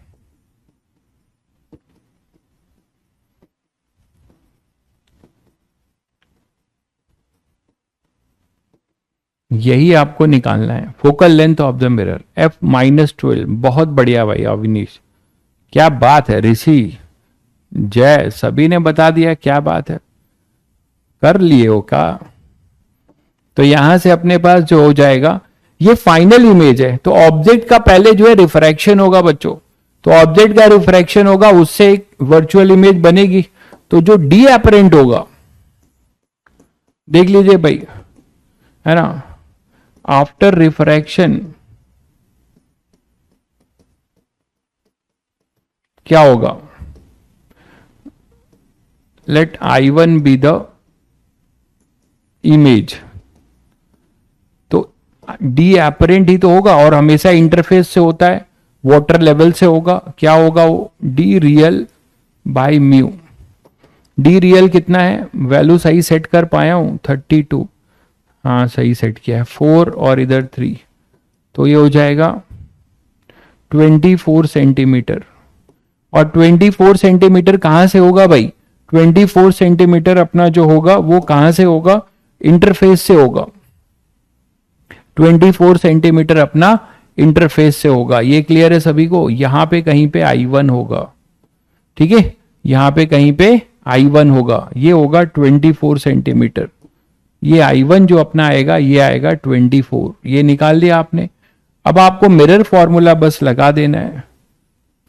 यही आपको निकालना है, focal length of the mirror F -12। बहुत बढ़िया भाई अविनीश, क्या बात है। ऋषि जय सभी ने बता दिया, क्या बात है, कर लिए हो का। तो यहां से अपने पास जो हो जाएगा, ये फाइनल इमेज है, तो ऑब्जेक्ट का पहले जो है रिफ्रैक्शन होगा बच्चों, तो ऑब्जेक्ट का रिफ्रैक्शन होगा, उससे एक वर्चुअल इमेज बनेगी। तो जो डी अपरेंट होगा, देख लीजिए भाई, है ना, आफ्टर रिफ्रैक्शन क्या होगा, let I1 be the image. तो डी अपरेंट ही तो होगा, और हमेशा इंटरफेस से होता है, वाटर लेवल से होगा, क्या होगा वो, D real by mu. D real कितना है, वैल्यू सही सेट कर पाया हूं 32, हाँ सही सेट किया है, 4 और इधर 3, तो ये हो जाएगा 24 सेंटीमीटर। और 24 सेंटीमीटर कहां से होगा भाई, 24 सेंटीमीटर अपना जो होगा वो कहां से होगा, इंटरफेस से होगा। 24 सेंटीमीटर अपना इंटरफेस से होगा, ये क्लियर है सभी को। यहां पे कहीं पे I1 होगा, ठीक है, यहां पे कहीं पे I1 होगा, ये होगा 24 सेंटीमीटर। ये I1 जो अपना आएगा ये आएगा 24, ये निकाल लिया आपने। अब आपको मिरर फॉर्मूला बस लगा देना है,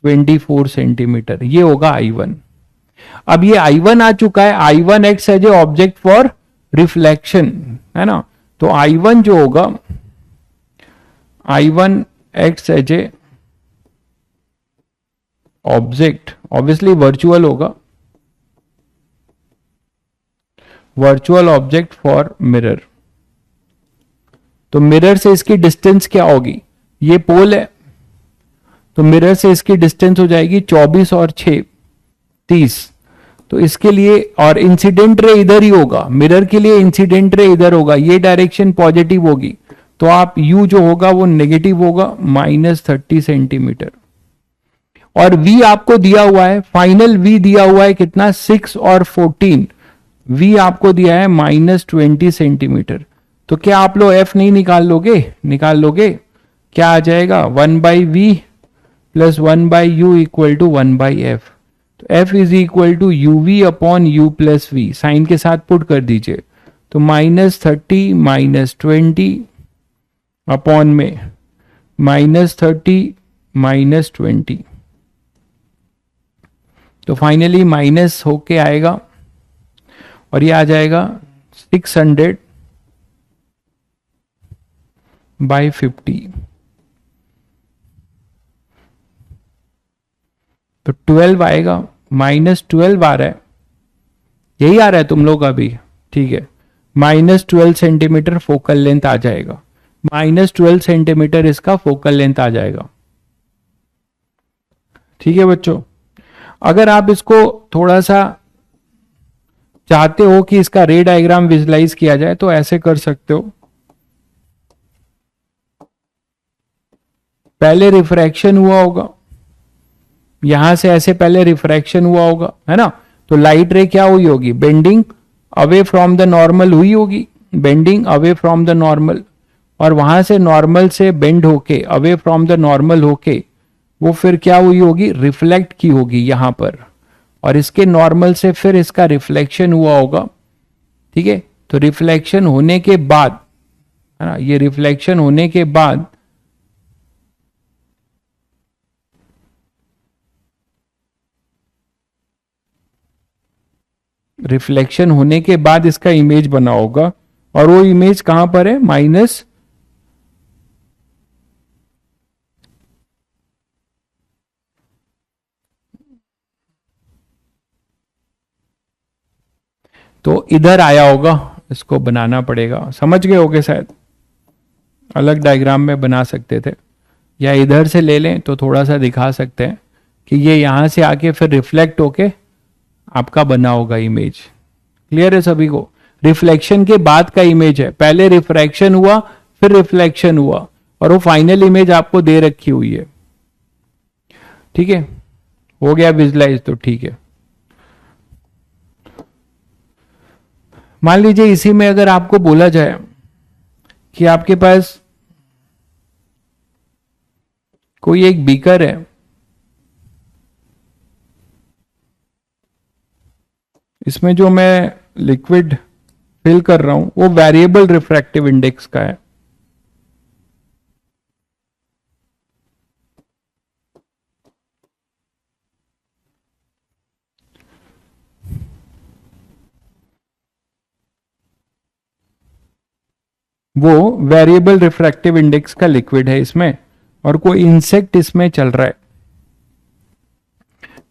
24 सेंटीमीटर, ये होगा I1। अब ये I1 आ चुका है, I1 acts as a object for reflection, है ना। तो I1 जो होगा, I1 acts as a object, obviously virtual होगा, वर्चुअल ऑब्जेक्ट फॉर मिरर। तो मिरर से इसकी डिस्टेंस क्या होगी, ये पोल है, तो मिरर से इसकी डिस्टेंस हो जाएगी 24 और 6 30। तो इसके लिए, और इंसिडेंट रे इधर ही होगा, मिरर के लिए इंसिडेंट रे इधर होगा, ये डायरेक्शन पॉजिटिव होगी, तो आप U जो होगा वो नेगेटिव होगा, -30 सेंटीमीटर। और V आपको दिया हुआ है, फाइनल V दिया हुआ है कितना, 6 और 14, V आपको दिया है -20 सेंटीमीटर। तो क्या आप लोग F नहीं निकाल लोगे, निकाल लोगे, क्या आ जाएगा, 1/V + 1/U = 1/F। तो F is equal to UV upon U + V, sign के साथ पुट कर दीजिए, तो -30 -20 अपॉन में -30 -20, तो फाइनली माइनस होके आएगा और ये आ जाएगा 600/50, तो 12 आएगा, -12 आ रहा है, यही आ रहा है तुम लोग का भी, ठीक है। -12 सेंटीमीटर फोकल लेंथ आ जाएगा, -12 सेंटीमीटर इसका फोकल लेंथ आ जाएगा, ठीक है बच्चों। अगर आप इसको थोड़ा सा चाहते हो कि इसका रे डायग्राम विजुलाइज किया जाए तो ऐसे कर सकते हो। पहले रिफ्रैक्शन हुआ होगा, यहां से ऐसे पहले रिफ्रैक्शन हुआ होगा, है ना, तो लाइट रे क्या हुई होगी, bending away from the normal हुई होगी, bending away from the normal, और वहां से नॉर्मल से बेंड होके अवे फ्रॉम द नॉर्मल होके वो फिर क्या हुई होगी, रिफ्लेक्ट की होगी यहां पर, और इसके नॉर्मल से फिर इसका रिफ्लेक्शन हुआ होगा, ठीक है। तो रिफ्लेक्शन होने के बाद, है ना, ये रिफ्लेक्शन होने के बाद रिफ्लेक्शन होने के बाद इसका इमेज बना होगा, और वो इमेज कहां पर है, माइनस, तो इधर आया होगा, इसको बनाना पड़ेगा, समझ गए होगे शायद, अलग डायग्राम में बना सकते थे, या इधर से ले लें तो थोड़ा सा दिखा सकते हैं कि ये यहां से आके फिर रिफ्लेक्ट होके आपका बना होगा इमेज। क्लियर है सभी को, रिफ्लेक्शन के बाद का इमेज है, पहले रिफ्रैक्शन हुआ फिर रिफ्लेक्शन हुआ, और वो फाइनल इमेज आपको दे रखी हुई है, ठीक है, हो गया विजुलाइज, तो ठीक है। मान लीजिए इसी में अगर आपको बोला जाए कि आपके पास कोई एक बीकर है, इसमें जो मैं लिक्विड फिल कर रहा हूं वो वेरिएबल रिफ्रैक्टिव इंडेक्स का है, वो वेरिएबल रिफ्रैक्टिव इंडेक्स का लिक्विड है इसमें, और कोई इंसेक्ट इसमें चल रहा है,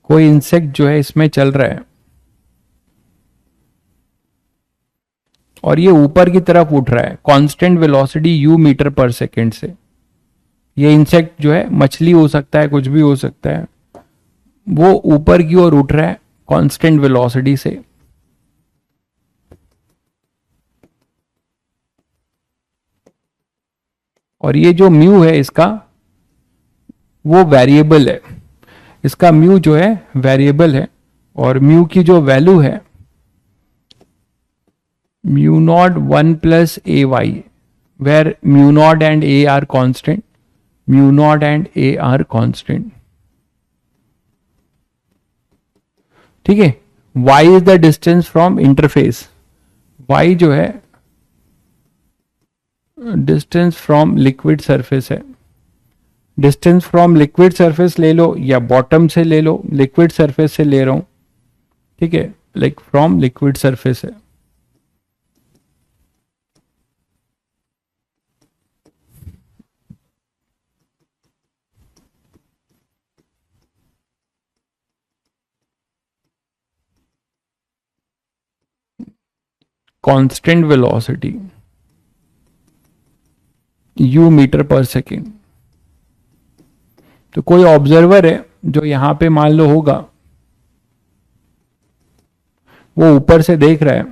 कोई इंसेक्ट जो है इसमें चल रहा है, और ये ऊपर की तरफ उठ रहा है कांस्टेंट वेलोसिटी u मीटर पर सेकेंड से। ये इंसेक्ट जो है मछली हो सकता है, कुछ भी हो सकता है, वो ऊपर की ओर उठ रहा है कांस्टेंट वेलोसिटी से, और ये जो म्यू है इसका वो वेरिएबल है, इसका म्यू जो है वेरिएबल है, और म्यू की जो वैल्यू है mu not 1 + AY, where mu nought and A are constant, mu nought and A are constant, ठीक है। Y is the distance from interface, Y जो है डिस्टेंस फ्रॉम लिक्विड सरफेस है, डिस्टेंस फ्रॉम लिक्विड सरफेस ले लो या bottom से ले लो, लिक्विड सरफेस से ले रहा हूं, ठीक है, लाइक फ्रॉम लिक्विड सरफेस है। कांस्टेंट वेलोसिटी u मीटर पर सेकेंड, तो कोई ऑब्जर्वर है जो यहां पे मान लो होगा, वो ऊपर से देख रहा है,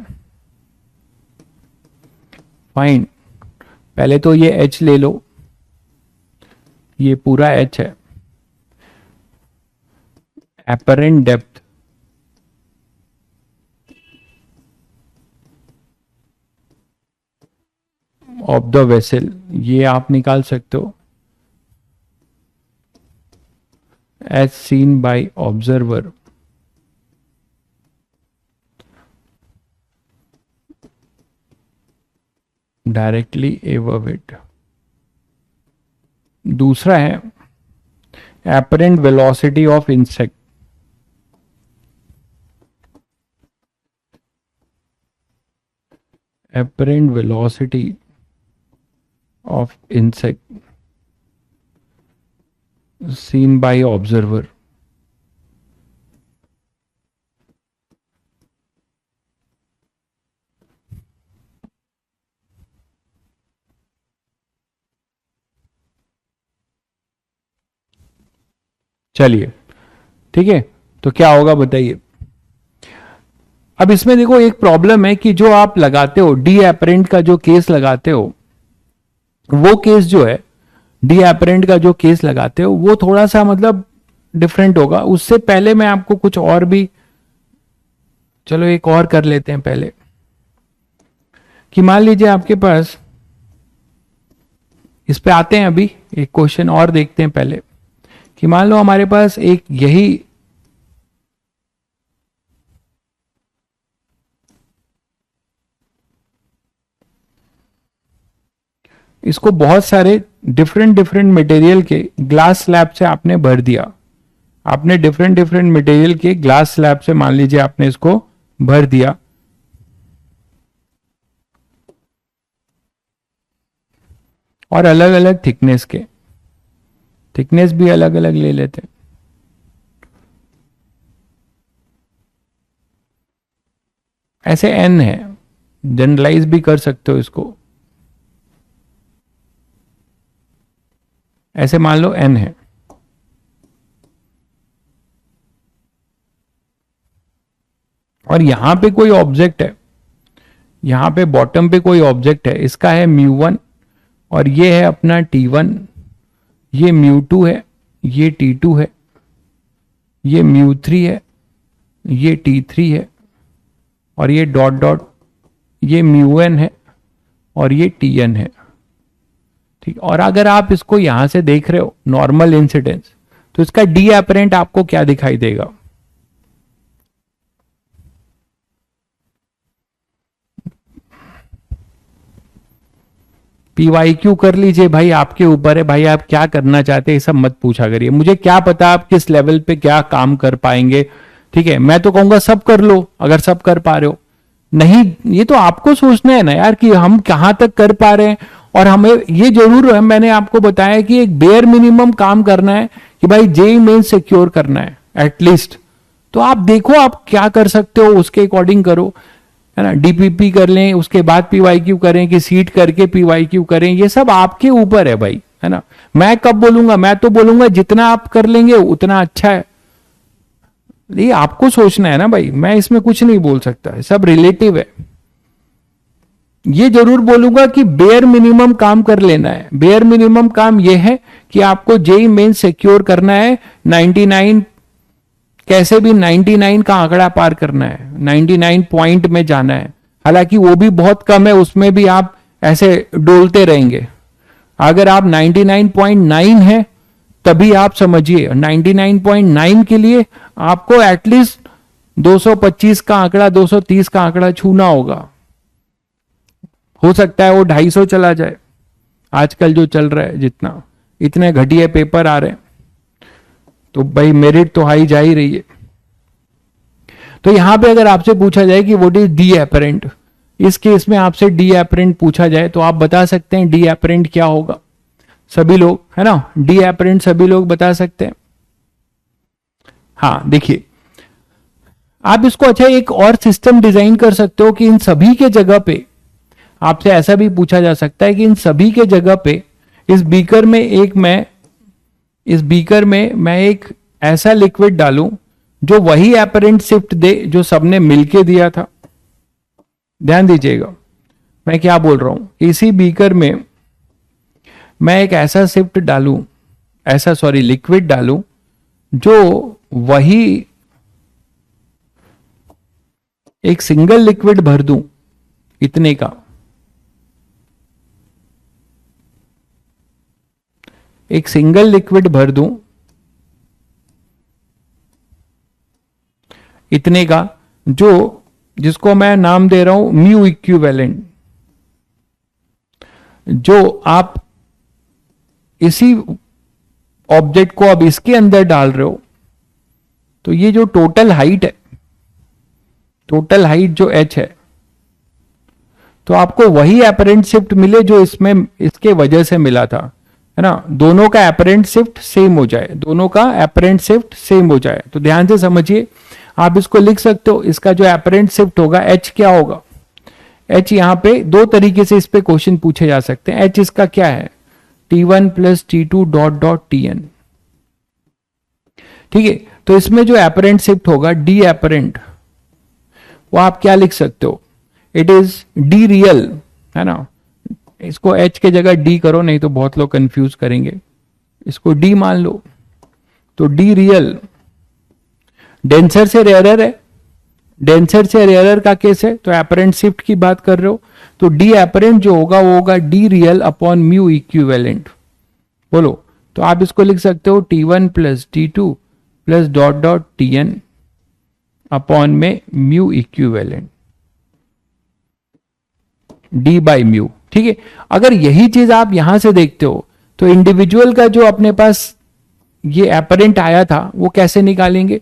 फाइन, पहले तो ये h ले लो, ये पूरा h है, apparent depth of the vessel, ये आप निकाल सकते हो as seen by observer, directly above it. दूसरा है apparent velocity of insect. Apparent velocity of insect seen by observer. चलिए ठीक है, तो क्या होगा बताइए। अब इसमें देखो एक प्रॉब्लम है कि जो आप लगाते हो डी एपरेंट का जो केस लगाते हो, वो केस जो है डी एपरेंट का जो केस लगाते हो वो थोड़ा सा मतलब डिफरेंट होगा। उससे पहले मैं आपको कुछ और भी, चलो एक और कर लेते हैं पहले, कि मान लीजिए आपके पास, इस पे आते हैं अभी, एक क्वेश्चन और देखते हैं पहले, कि मान लो हमारे पास एक यही इसको बहुत सारे डिफरेंट डिफरेंट मटेरियल के ग्लास स्लैब से आपने भर दिया। आपने डिफरेंट डिफरेंट मटेरियल के ग्लास स्लैब से मान लीजिए आपने इसको भर दिया, और अलग अलग थिकनेस के, थिकनेस भी अलग अलग ले लेते हैं। ऐसे एन है, जनरलाइज भी कर सकते हो इसको, ऐसे मान लो एन है। और यहां पे कोई ऑब्जेक्ट है, यहां पे बॉटम पे कोई ऑब्जेक्ट है, इसका है μ1 और ये है अपना T1, ये μ2 है, ये T2 है, ये μ3 है, ये T3 है, और ये डॉट डॉट, ये μn है और ये Tn है। ठीक, और अगर आप इसको यहां से देख रहे हो नॉर्मल इंसिडेंस, तो इसका डी एपरेंट आपको क्या दिखाई देगा। PYQ कर लीजिए भाई, आपके ऊपर है भाई, आप क्या करना चाहते हैं, सब मत पूछा करिए, मुझे क्या पता आप किस लेवल पे क्या काम कर पाएंगे। ठीक है, मैं तो कहूंगा सब कर लो अगर सब कर पा रहे हो। नहीं, ये तो आपको सोचना है ना यार कि हम कहां तक कर पा रहे हैं। और हमें ये जरूर है, मैंने आपको बताया कि एक बेयर मिनिमम काम करना है कि भाई जेई मेन सिक्योर करना है एटलीस्ट। तो आप देखो आप क्या कर सकते हो, उसके अकॉर्डिंग करो, है ना। डीपीपी कर लें, उसके बाद पीवाईक्यू करें कि सीट करके पीवाईक्यू करें, ये सब आपके ऊपर है भाई, है ना। मैं कब बोलूंगा, मैं तो बोलूंगा जितना आप कर लेंगे उतना अच्छा है। ये आपको सोचना है ना भाई, मैं इसमें कुछ नहीं बोल सकता, सब रिलेटिव है। ये जरूर बोलूंगा कि बेयर मिनिमम काम कर लेना है। बेयर मिनिमम काम यह है कि आपको जेई मेन सिक्योर करना है, 99 कैसे भी 99 का आंकड़ा पार करना है, 99 पॉइंट में जाना है। हालांकि वो भी बहुत कम है, उसमें भी आप ऐसे डोलते रहेंगे। अगर आप 99.9 है तभी आप समझिए, 99.9 के लिए आपको एटलीस्ट 225 का आंकड़ा, 230 का आंकड़ा छूना होगा। हो सकता है वो 250 चला जाए, आजकल जो चल रहा है, जितना इतने घटिया पेपर आ रहे हैं, तो भाई मेरिट तो हाई जा ही रही है। तो यहां पे अगर आपसे पूछा जाए कि व्हाट इज डी एपरेंट, इस केस में आपसे डी एपरेंट पूछा जाए तो आप बता सकते हैं डी एपरेंट क्या होगा। सभी लोग, है ना, डी एपरेंट सभी लोग बता सकते हैं। हाँ देखिए, आप इसको अच्छा एक और सिस्टम डिजाइन कर सकते हो कि इन सभी के जगह पे, आपसे ऐसा भी पूछा जा सकता है कि इन सभी के जगह पे इस बीकर में एक ऐसा लिक्विड डालूं जो वही एपरेंट शिफ्ट दे जो सबने मिलके दिया था। ध्यान दीजिएगा मैं क्या बोल रहा हूं, इसी बीकर में मैं एक ऐसा शिफ्ट डालूं, लिक्विड डालूं जो वही, एक सिंगल लिक्विड भर दूं इतने का, एक सिंगल लिक्विड भर दूं इतने का, जो जिसको मैं नाम दे रहा हूं म्यू इक्विवेलेंट, जो आप इसी ऑब्जेक्ट को अब इसके अंदर डाल रहे हो, तो ये जो टोटल हाइट है, टोटल हाइट जो h है, तो आपको वही एपरेंट शिफ्ट मिले जो इसमें इसके वजह से मिला था, है ना। दोनों का एपरेंट शिफ्ट सेम हो जाए, दोनों का एपरेंट शिफ्ट सेम हो जाए। तो ध्यान से समझिए, आप इसको लिख सकते हो, इसका जो एपरेंट शिफ्ट होगा h क्या होगा। h यहां पे दो तरीके से इस पे क्वेश्चन पूछे जा सकते हैं। h इसका क्या है, t1 plus t2 dot dot tn, ठीक है। तो इसमें जो एपरेंट शिफ्ट होगा डी एपरेंट, वो आप क्या लिख सकते हो, इट इज डी रियल, है ना। इसको h के जगह d करो, नहीं तो बहुत लोग कंफ्यूज करेंगे। इसको d मान लो, तो d रियल डेंसर से रेयरर है, डेंसर से रेयरर का केस है, तो एपरेंट शिफ्ट की बात कर रहे हो, तो डी एपरेंट जो होगा वो होगा D real upon mu equivalent. बोलो, तो आप इसको लिख सकते हो t1 plus t2 plus dot dot tn upon में mu equivalent d by mu, ठीक है। अगर यही चीज आप यहां से देखते हो, तो इंडिविजुअल का जो अपने पास ये एपरेंट आया था वो कैसे निकालेंगे,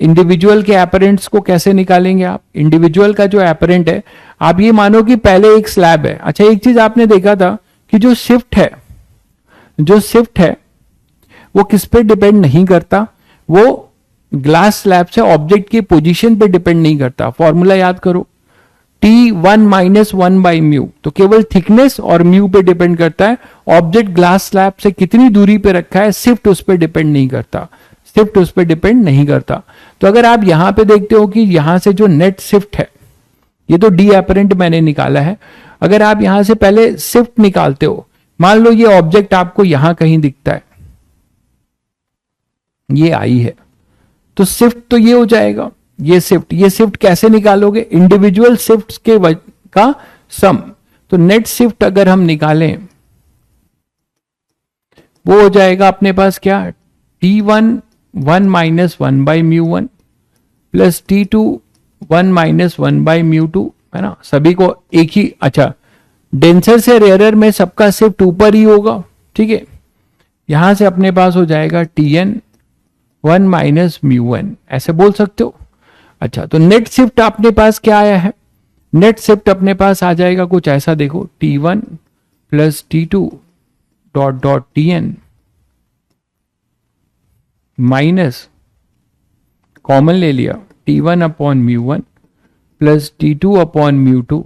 इंडिविजुअल के एपरेंट्स को कैसे निकालेंगे आप। इंडिविजुअल का जो एपरेंट है, आप ये मानो कि पहले एक स्लैब है। अच्छा, एक चीज आपने देखा था कि जो शिफ्ट है, जो शिफ्ट है वो किस पे डिपेंड नहीं करता, वो ग्लास स्लैब से ऑब्जेक्ट की पोजीशन पे डिपेंड नहीं करता। फॉर्मूला याद करो, T1 माइनस 1 बाई म्यू, तो केवल थिकनेस और म्यू पे डिपेंड करता है। ऑब्जेक्ट ग्लास स्लैब से कितनी दूरी पे रखा है, शिफ्ट उस पर डिपेंड नहीं करता, शिफ्ट उस पर डिपेंड नहीं करता। तो अगर आप यहां पे देखते हो कि यहां से जो नेट शिफ्ट है, ये तो डी एपरेंट मैंने निकाला है। अगर आप यहां से पहले शिफ्ट निकालते हो, मान लो ये ऑब्जेक्ट आपको यहां कहीं दिखता है, ये आई है, तो शिफ्ट तो ये हो जाएगा, ये शिफ्ट कैसे निकालोगे, इंडिविजुअल शिफ्ट के का सम। तो नेट शिफ्ट अगर हम निकालें, वो हो जाएगा अपने पास क्या, T1 1 minus 1 by mu 1 plus T2 1 minus 1 by mu 2, है ना। सभी को एक ही, अच्छा डेंसर से रेयरर में सबका शिफ्ट ऊपर ही होगा, ठीक है। यहां से अपने पास हो जाएगा Tn 1 माइनस म्यू 1, ऐसे बोल सकते हो। अच्छा, तो नेट शिफ्ट अपने पास क्या आया है, नेट शिफ्ट अपने पास आ जाएगा कुछ ऐसा, देखो T1 plus T2 dot dot Tn minus common ले लिया T1 upon mu 1 plus T2 upon mu 2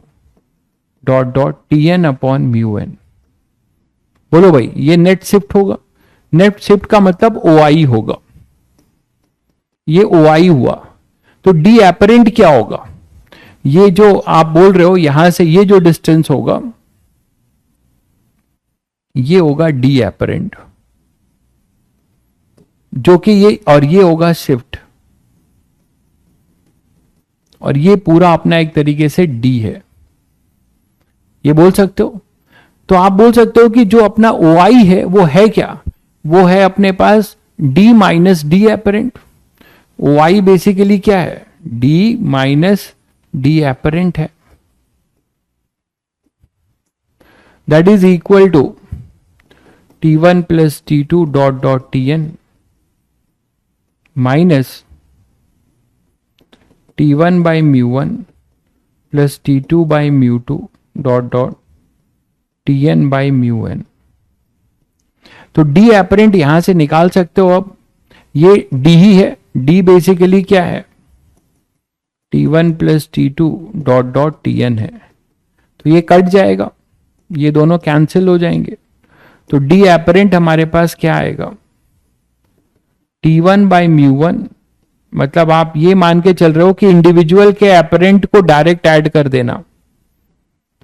dot dot Tn upon mu n। बोलो भाई, ये नेट शिफ्ट होगा। नेट शिफ्ट का मतलब OI होगा, ये OI हुआ। तो डी एपरेंट क्या होगा, ये जो आप बोल रहे हो यहां से ये जो डिस्टेंस होगा, ये होगा डी एपरेंट, जो कि ये और ये होगा शिफ्ट, और ये पूरा अपना एक तरीके से डी है, ये बोल सकते हो। तो आप बोल सकते हो कि जो अपना OI है वो है क्या, वो है अपने पास D minus D apparent. OI basically क्या है, डी माइनस डी एपरेंट है, that is equal to T1 plus T2 dot dot Tn minus T1 by mu 1 plus T2 by mu 2 dot dot Tn by mu n। तो D apparent यहां से निकाल सकते हो। अब ये डी ही है, डी बेसिकली क्या है, T1 plus T2 dot dot Tn है, तो ये कट जाएगा, ये दोनों कैंसिल हो जाएंगे। तो डी एपरेंट हमारे पास क्या आएगा, T1 बाई म्यू 1, मतलब आप ये मान के चल रहे हो कि इंडिविजुअल के एपरेंट को डायरेक्ट ऐड कर देना,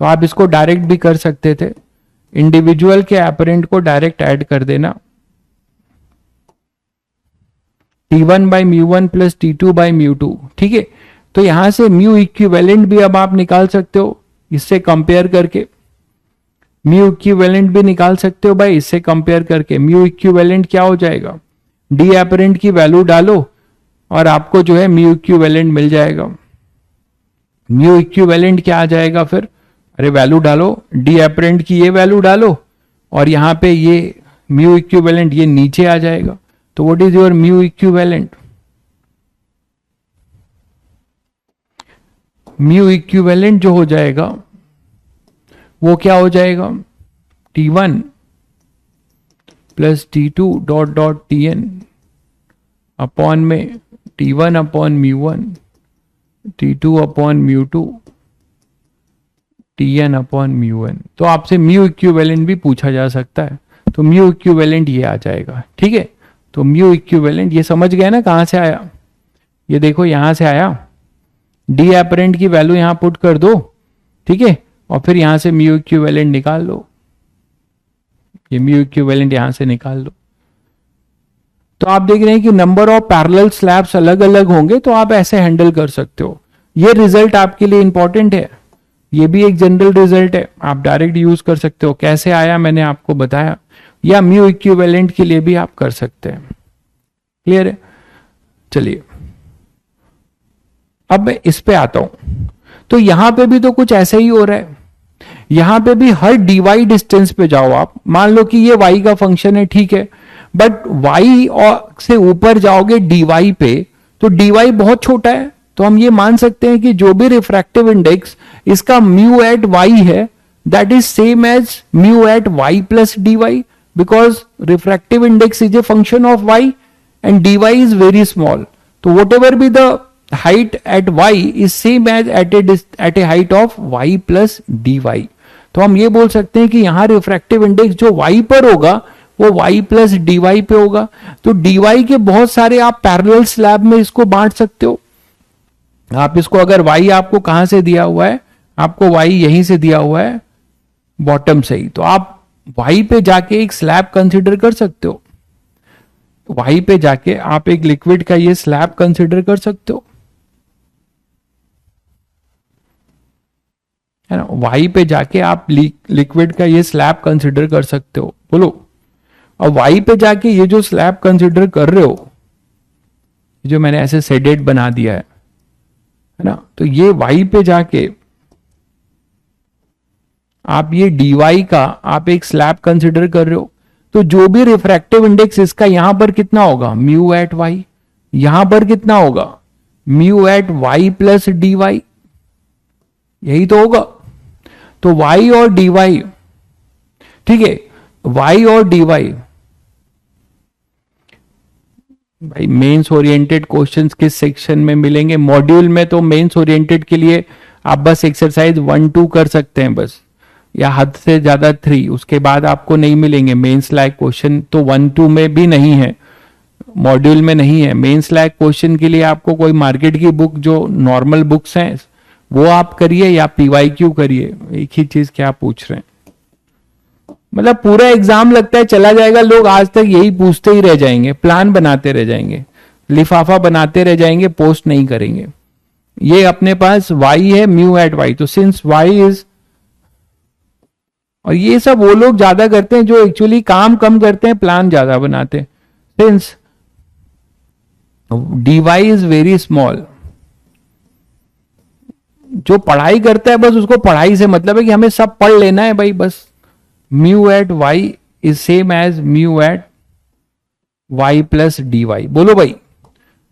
तो आप इसको डायरेक्ट भी कर सकते थे, इंडिविजुअल के एपरेंट को डायरेक्ट ऐड कर देना, T1 by mu 1 plus T2 by mu 2, ठीक है। तो यहां से म्यू इक्विवेलेंट भी अब आप निकाल सकते हो इससे कंपेयर करके, म्यू इक्विवेलेंट भी निकाल सकते हो भाई इससे कंपेयर करके। म्यू इक्विवेलेंट क्या हो जाएगा, डी एपरेंट की वैल्यू डालो और आपको जो है म्यू इक्विवेलेंट मिल जाएगा। म्यू इक्विवेलेंट क्या आ जाएगा फिर, अरे वैल्यू डालो, डी एपरेंट की ये वैल्यू डालो और यहां पे ये म्यू इक्विवेलेंट ये नीचे आ जाएगा। तो what is your mu equivalent? Mu equivalent जो हो जाएगा वो क्या हो जाएगा? T1 plus T2 dot dot Tn upon में T1 upon mu one, T2 upon mu two, Tn upon mu one. तो आपसे म्यू इक्विवेलेंट भी पूछा जा सकता है, तो म्यू इक्विवेलेंट ये आ जाएगा। ठीक है, तो म्यू इक्विवेलेंट ये समझ गए ना कहां से आया? ये देखो यहां से आया, डी एपरेंट की वैल्यू यहां पुट कर दो, ठीक है, और फिर यहां से म्यू इक्विवेलेंट निकाल लो, ये म्यू इक्विवेलेंट यहां से निकाल लो। तो आप देख रहे हैं कि नंबर ऑफ पैरेलल स्लैब्स अलग अलग होंगे, तो आप ऐसे हैंडल कर सकते हो। ये रिजल्ट आपके लिए इंपॉर्टेंट है, ये भी एक जनरल रिजल्ट है, आप डायरेक्ट यूज कर सकते हो। कैसे आया मैंने आपको बताया, या म्यू इक्विवेलेंट के लिए भी आप कर सकते हैं। क्लियर है? चलिए अब मैं इस पे आता हूं। तो यहां पे भी तो कुछ ऐसा ही हो रहा है, यहां पे भी हर dy डिस्टेंस पे जाओ आप, मान लो कि ये y का फंक्शन है, ठीक है, बट y और से ऊपर जाओगे dy पे, तो dy बहुत छोटा है, तो हम ये मान सकते हैं कि जो भी रिफ्रैक्टिव इंडेक्स इसका म्यू एट y है, that is same as mu at y plus dy, because refractive index is a function of y and dy is very small. तो whatever be the height at y is same as at a height of y plus dy। तो हम ये बोल सकते हैं कि यहां refractive index जो y पर होगा वो y प्लस dy पे होगा। तो dy के बहुत सारे आप पैरेलल स्लैब में इसको बांट सकते हो। आप इसको, अगर y आपको कहां से दिया हुआ है, आपको y यहीं से दिया हुआ है बॉटम से ही, तो आप y पे जाके एक स्लैब कंसिडर कर सकते हो। y पे जाके आप एक लिक्विड का ये स्लैब कंसिडर कर सकते हो, है ना। y पे जाके आप लिक्विड का ये स्लैब कंसिडर कर सकते हो, बोलो। और y पे जाके ये जो स्लैब कंसिडर कर रहे हो, जो मैंने ऐसे शेडेड बना दिया है ना, तो ये y पे जाके आप ये dy का आप एक स्लैब कंसिडर कर रहे हो, तो जो भी रिफ्रैक्टिव इंडेक्स इसका यहां पर कितना होगा, म्यू एट y, यहां पर कितना होगा, mu at y plus dy, यही तो होगा। तो y और dy, ठीक है, y और dy, भाई मेंस ओरिएंटेड क्वेश्चंस किस सेक्शन में मिलेंगे? मॉड्यूल में तो मेंस ओरिएंटेड के लिए आप बस एक्सरसाइज 1-2 कर सकते हैं बस, या हद से ज्यादा 3, उसके बाद आपको नहीं मिलेंगे। मेंस लायक क्वेश्चन तो 1-2 में भी नहीं है, मॉड्यूल में नहीं है। मेंस लायक क्वेश्चन के लिए आपको कोई मार्केट की बुक जो नॉर्मल बुक्स हैं वो आप करिए, या PYQ करिए, एक ही चीज क्या पूछ रहे हैं। मतलब पूरा एग्जाम लगता है चला जाएगा, लोग आज तक यही पूछते ही रह जाएंगे, प्लान बनाते रह जाएंगे, लिफाफा बनाते रह जाएंगे, पोस्ट नहीं करेंगे। ये अपने पास y है म्यू एट y, तो सिंस y इज, और ये सब वो लोग ज्यादा करते हैं जो एक्चुअली काम कम करते हैं, प्लान ज्यादा बनाते हैं। Since dy is very small, जो पढ़ाई करता है बस उसको पढ़ाई से मतलब है कि हमें सब पढ़ लेना है भाई, बस। Mu at y is same as mu at y plus dy, बोलो भाई।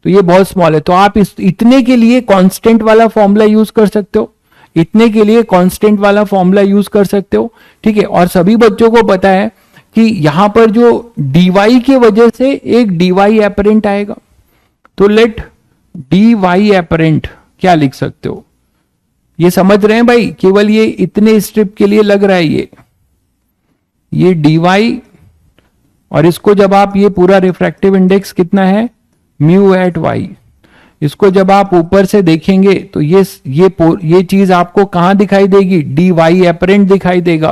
तो ये बहुत स्मॉल है, तो आप इतने के लिए कांस्टेंट वाला फॉर्मूला यूज कर सकते हो, इतने के लिए कांस्टेंट वाला फॉर्मूला यूज कर सकते हो, ठीक है। और सभी बच्चों को पता है कि यहां पर जो dy की वजह से एक dy एपरेंट आएगा, तो लेट dy एपरेंट क्या लिख सकते हो, ये समझ रहे हैं भाई? केवल ये इतने स्ट्रिप के लिए लग रहा है ये dy, और इसको जब आप, ये पूरा रिफ्रैक्टिव इंडेक्स कितना है, म्यू एट y, इसको जब आप ऊपर से देखेंगे तो ये चीज आपको कहां दिखाई देगी, dy एपरेंट दिखाई देगा।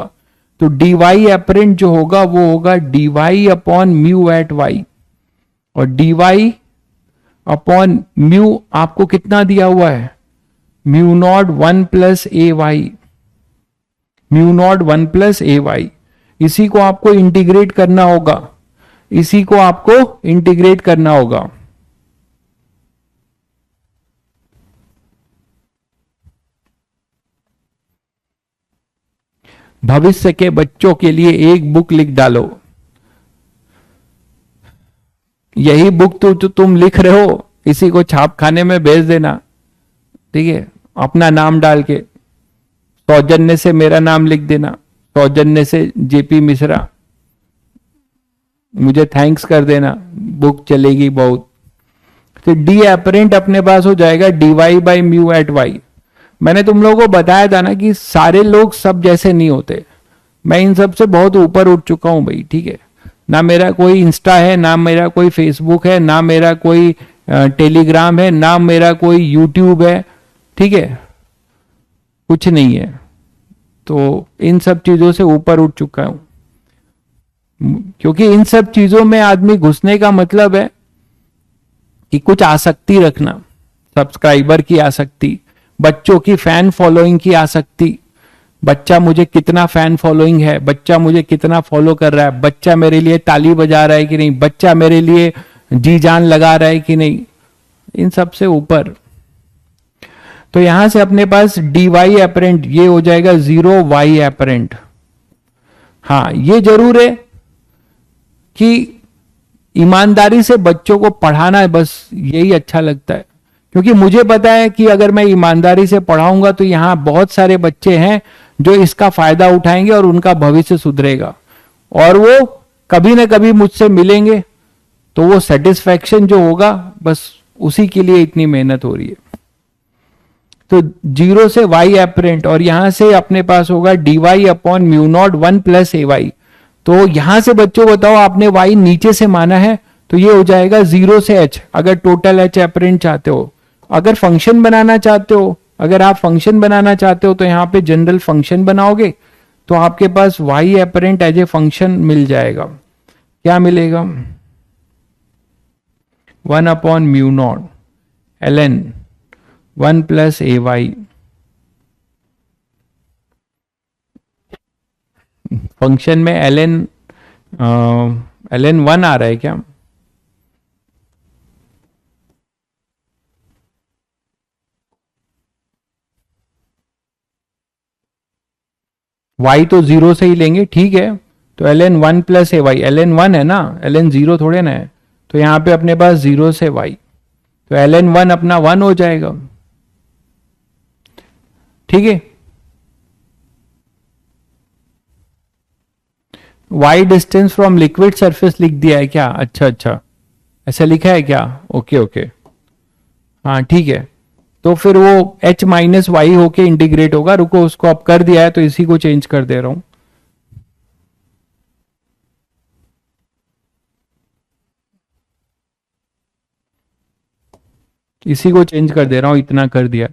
तो dy एपरेंट जो होगा वो होगा dy upon mu at y, और dy अपॉन म्यू आपको कितना दिया हुआ है, mu not 1 plus A Y, mu not 1 plus A Y. इसी को आपको इंटीग्रेट करना होगा, इसी को आपको इंटीग्रेट करना होगा। भविष्य के बच्चों के लिए एक बुक लिख डालो, यही बुक तो तुम लिख रहे हो, इसी को छाप खाने में भेज देना, ठीक है, अपना नाम डाल के, सौजन्य से मेरा नाम लिख देना, सौजन्य से जेपी मिश्रा, मुझे थैंक्स कर देना, बुक चलेगी बहुत। तो डी एपरेंट अपने पास हो जाएगा dy by mu at Y. मैंने तुम लोगों को बताया था ना कि सारे लोग सब जैसे नहीं होते, मैं इन सब से बहुत ऊपर उठ चुका हूं भाई, ठीक है। ना मेरा कोई इंस्टा है, ना मेरा कोई फेसबुक है, ना मेरा कोई टेलीग्राम है, ना मेरा कोई यूट्यूब है, ठीक है, कुछ नहीं है। तो इन सब चीजों से ऊपर उठ चुका हूं, क्योंकि इन सब चीजों में आदमी घुसने का मतलब है कि कुछ आसक्ति रखना, सब्सक्राइबर की आसक्ति, बच्चों की फैन फॉलोइंग की आसक्ति, बच्चा मुझे कितना फैन फॉलोइंग है, बच्चा मुझे कितना फॉलो कर रहा है, बच्चा मेरे लिए ताली बजा रहा है कि नहीं, बच्चा मेरे लिए जी जान लगा रहा है कि नहीं, इन सब से ऊपर। तो यहां से अपने पास dy एपरेंट ये हो जाएगा 0y एपरेंट। हाँ ये जरूर है कि ईमानदारी से बच्चों को पढ़ाना है, बस यही अच्छा लगता है, क्योंकि मुझे पता है कि अगर मैं ईमानदारी से पढ़ाऊंगा तो यहां बहुत सारे बच्चे हैं जो इसका फायदा उठाएंगे और उनका भविष्य सुधरेगा, और वो कभी ना कभी मुझसे मिलेंगे, तो वो सेटिस्फैक्शन जो होगा बस उसी के लिए इतनी मेहनत हो रही है। तो 0 से y एपरेंट, और यहां से अपने पास होगा dy upon mu not 1 plus A Y. तो यहां से बच्चों बताओ, आपने y नीचे से माना है तो ये हो जाएगा 0 से h, अगर टोटल h एपरेंट चाहते हो। अगर फंक्शन बनाना चाहते हो, अगर आप फंक्शन बनाना चाहते हो तो यहां पे जनरल फंक्शन बनाओगे तो आपके पास y apparent as a function मिल जाएगा। क्या मिलेगा? 1 upon mu naught ln 1 plus A Y. Function में ln 1 आ रहा है क्या? y तो 0 से ही लेंगे, ठीक है। तो ln 1 plus A Y, ln 1 है ना, ln 0 थोड़े ना है, तो यहां पे अपने पास 0 से y, तो ln 1 अपना 1 हो जाएगा, ठीक है। y distance from liquid surface लिख दिया है क्या? अच्छा अच्छा, ऐसा लिखा है क्या? ओके ओके, हाँ ठीक है। तो फिर वो h माइनस वाई होके इंटीग्रेट होगा, रुको उसको अब कर दिया है तो इसी को चेंज कर दे रहा हूं। इसी को चेंज कर दे रहा हूं, इतना कर दिया।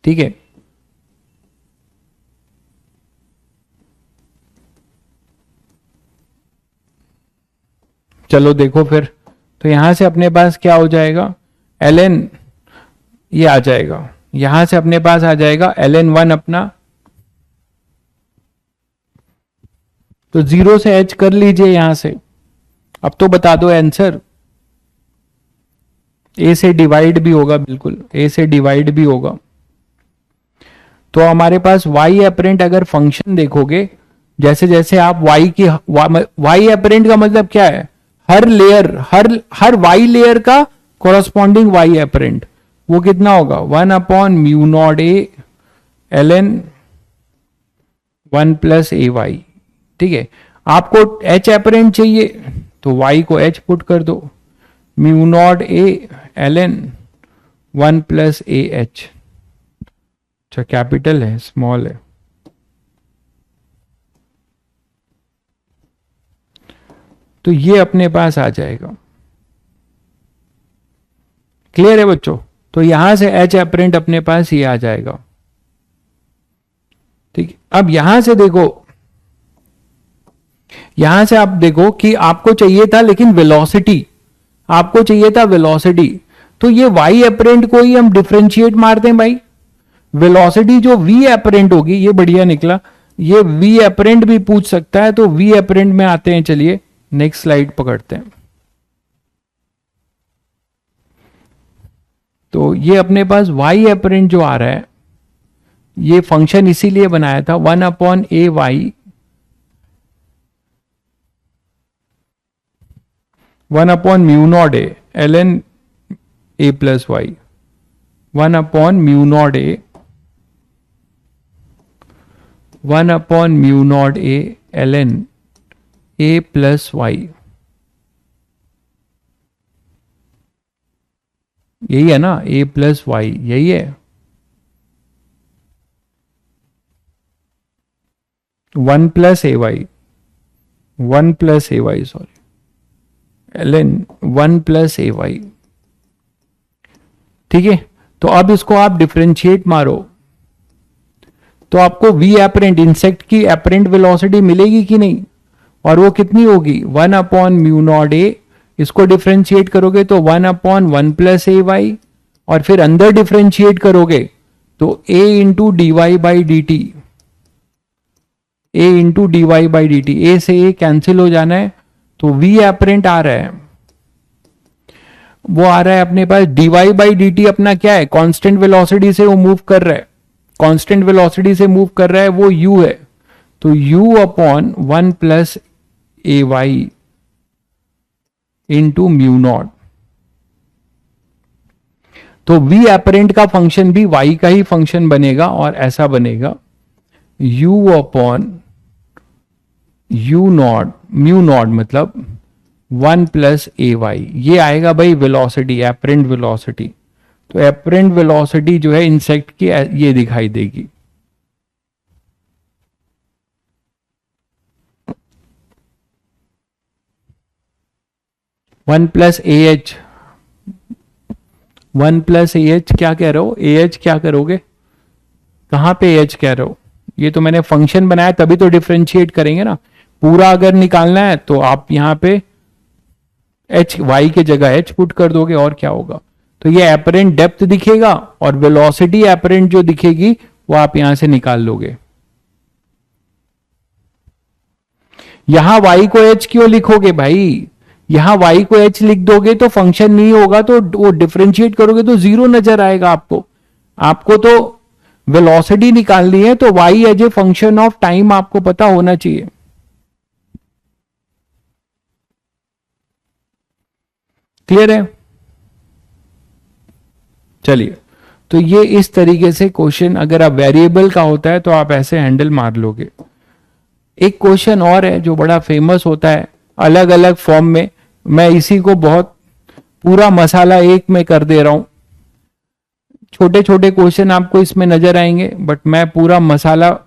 ठीक है, चलो देखो फिर। तो यहां से अपने पास क्या हो जाएगा? ln ये आ जाएगा, यहां से अपने पास आ जाएगा ln 1 अपना, तो 0 से h कर लीजिए यहां से। अब तो बता दो आंसर, a से डिवाइड भी होगा, बिल्कुल a से डिवाइड भी होगा। तो हमारे पास y एपरेंट अगर फंक्शन देखोगे, जैसे जैसे आप y की y एपरेंट का मतलब क्या है? हर लेयर, हर y लेयर का कोरस्पॉन्डिंग y एपरेंट, वो कितना होगा? 1 upon mu nought A ln 1 plus A Y, ठीक है। आपको h एपरेंट चाहिए तो y को h पुट कर दो, mu nought A ln 1 plus A H. अच्छा, कैपिटल है स्मॉल है, तो ये अपने पास आ जाएगा। क्लियर है बच्चों? तो यहां से h एपरेंट अपने पास ये आ जाएगा, ठीक। अब यहां से देखो, यहां से आप देखो कि आपको चाहिए था लेकिन वेलोसिटी, आपको चाहिए था वेलोसिटी, तो ये y एपरेंट को ही हम डिफरेंशिएट मारते हैं भाई। वेलोसिटी जो v एपरेंट होगी, ये बढ़िया निकला, ये v एपरेंट भी पूछ सकता है, तो v एपरेंट में आते हैं। चलिए नेक्स्ट स्लाइड पकड़ते हैं। तो ये अपने पास वाई एपरेंट जो आ रहा है, ये फंक्शन इसीलिए बनाया था 1/a/y, 1/μ0a ln a plus Y, 1/μ0a 1/μ0a ln a plus Y. यही है ना, a प्लस वाई, यही है 1+ay, 1+ay, sorry, ln 1+ay। ठीक है, तो अब इसको आप डिफरेंशिएट मारो तो आपको v एपरेंट, इंसेक्ट की एपरेंट वेलोसिटी मिलेगी कि नहीं, और वो कितनी होगी 1/μ0a। इसको डिफरेंशिएट करोगे तो 1/1+ay, और फिर अंदर डिफरेंशिएट करोगे तो a into D Y by D T, a into D Y by D T, A से ए कैंसिल हो जाना है, तो v एपरेंट आ रहा है, वो आ रहा है अपने पास dy बाई डी टी अपना क्या है, कांस्टेंट वेलोसिटी से वो मूव कर रहा है, कांस्टेंट वेलोसिटी से मूव कर रहा है, वो u है, तो u/1+ay इंटू μ0। तो v एपरेंट का फंक्शन भी y का ही फंक्शन बनेगा, और ऐसा बनेगा u/u0 μ0 मतलब 1+ay। ये आएगा भाई वेलोसिटी, एपरेंट वेलोसिटी। तो एपरेंट वेलोसिटी जो है इंसेक्ट की ये दिखाई देगी। वन प्लस ए एच क्या कह रहे हो, ए एच क्या करोगे, कहां पे एच कह रहे हो, ये तो मैंने फंक्शन बनाया तभी तो डिफरेंशिएट करेंगे ना। पूरा अगर निकालना है तो आप यहां पे एच, वाई के जगह एच पुट कर दोगे, और क्या होगा, तो ये एपरेंट डेप्थ दिखेगा, और वेलोसिटी एपरेंट जो दिखेगी वो आप यहां से निकाल लोगे। यहां वाई को एच क्यों लिखोगे भाई, यहां y को h लिख दोगे तो फंक्शन नहीं होगा, तो वो डिफरेंशिएट करोगे तो जीरो नजर आएगा आपको। आपको तो वेलोसिटी निकालनी है, तो y as a function of time आपको पता होना चाहिए। क्लियर है, चलिए, तो ये इस तरीके से क्वेश्चन, अगर आप वेरिएबल का होता है तो आप ऐसे हैंडल मार लोगे। एक क्वेश्चन और है जो बड़ा फेमस होता है अलग अलग फॉर्म में, मैं इसी को बहुत पूरा मसाला एक में कर दे रहा हूं। छोटे छोटे क्वेश्चन आपको इसमें नजर आएंगे, बट मैं पूरा मसाला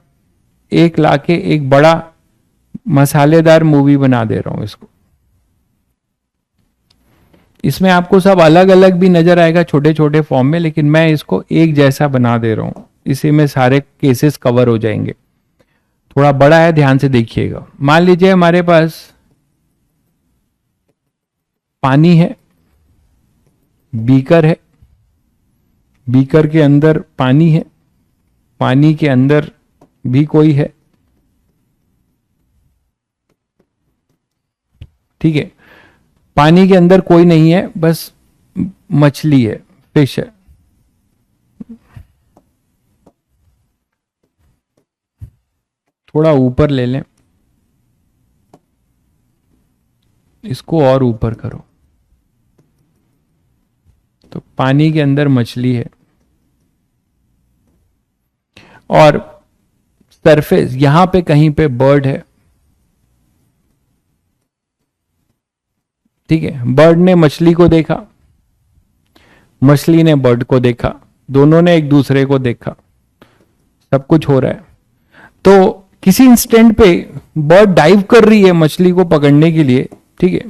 एक लाके एक बड़ा मसालेदार मूवी बना दे रहा हूं इसको। इसमें आपको सब अलग अलग भी नजर आएगा छोटे छोटे फॉर्म में, लेकिन मैं इसको एक जैसा बना दे रहा हूं, इसी में सारे केसेस कवर हो जाएंगे। थोड़ा बड़ा है, ध्यान से देखिएगा। मान लीजिए हमारे पास पानी है, बीकर है, बीकर के अंदर पानी है, पानी के अंदर भी कोई है, ठीक है, पानी के अंदर कोई नहीं है, बस मछली है, फिश है। थोड़ा ऊपर ले लें इसको, और ऊपर करो, तो पानी के अंदर मछली है, और सरफेस यहां पे कहीं पे बर्ड है, ठीक है। बर्ड ने मछली को देखा, मछली ने बर्ड को देखा, दोनों ने एक दूसरे को देखा, सब कुछ हो रहा है। तो किसी इंस्टेंट पे बर्ड डाइव कर रही है मछली को पकड़ने के लिए, ठीक है।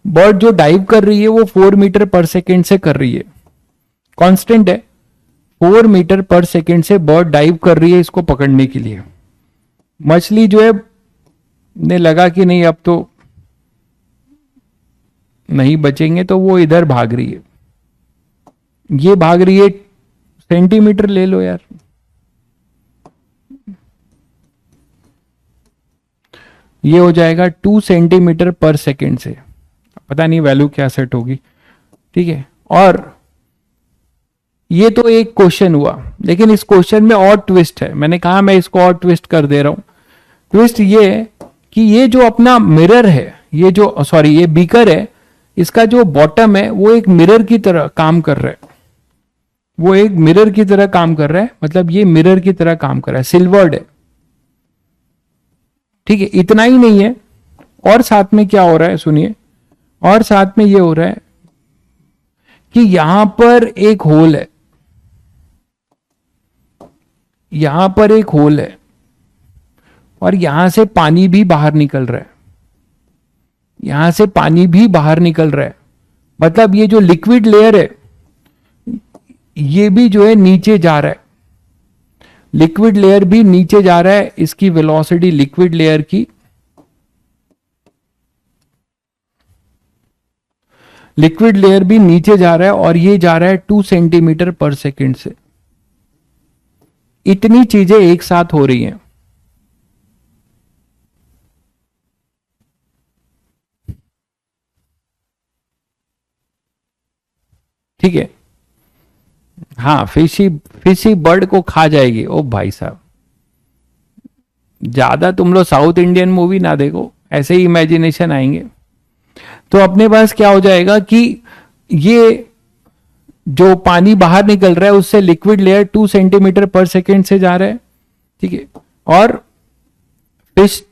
बर्ड जो डाइव कर रही है वो 4 मीटर पर सेकेंड से कर रही है, कांस्टेंट है, 4 मीटर पर सेकेंड से बर्ड डाइव कर रही है इसको पकड़ने के लिए। मछली जो है ने लगा कि नहीं अब तो नहीं बचेंगे, तो वो इधर भाग रही है, ये भाग रही है, सेंटीमीटर ले लो यार, ये हो जाएगा 2 सेंटीमीटर पर सेकेंड से, पता नहीं वैल्यू क्या सेट होगी, ठीक है। और ये तो एक क्वेश्चन हुआ, लेकिन इस क्वेश्चन में और ट्विस्ट है। मैंने कहा मैं इसको और ट्विस्ट कर दे रहा हूं। ट्विस्ट ये है कि ये जो अपना मिरर है, ये जो सॉरी ये बीकर है, इसका जो बॉटम है वो एक मिरर की तरह काम कर रहा है। वो एक मिरर की तरह काम कर रहा है, मतलब ये मिरर की तरह काम कर रहा है, सिल्वर्ड है। ठीक है, इतना ही नहीं है, और साथ में क्या हो रहा है सुनिए, और साथ में ये हो रहा है कि यहां पर एक होल है, यहां पर एक होल है, और यहां से पानी भी बाहर निकल रहा है, यहां से पानी भी बाहर निकल रहा है। मतलब ये जो लिक्विड लेयर है ये भी जो है नीचे जा रहा है, लिक्विड लेयर भी नीचे जा रहा है। इसकी वेलोसिटी लिक्विड लेयर की, लिक्विड लेयर भी नीचे जा रहा है, और ये जा रहा है 2 सेंटीमीटर पर सेकेंड से। इतनी चीजें एक साथ हो रही हैं। ठीक है, हाँ, फिशी बर्ड को खा जाएगी। ओ भाई साहब, ज्यादा तुम लोग साउथ इंडियन मूवी ना देखो, ऐसे ही इमेजिनेशन आएंगे। तो अपने पास क्या हो जाएगा कि ये जो पानी बाहर निकल रहा है उससे liquid layer 2 centimetre per second से जा रहा है। ठीक है, और फिश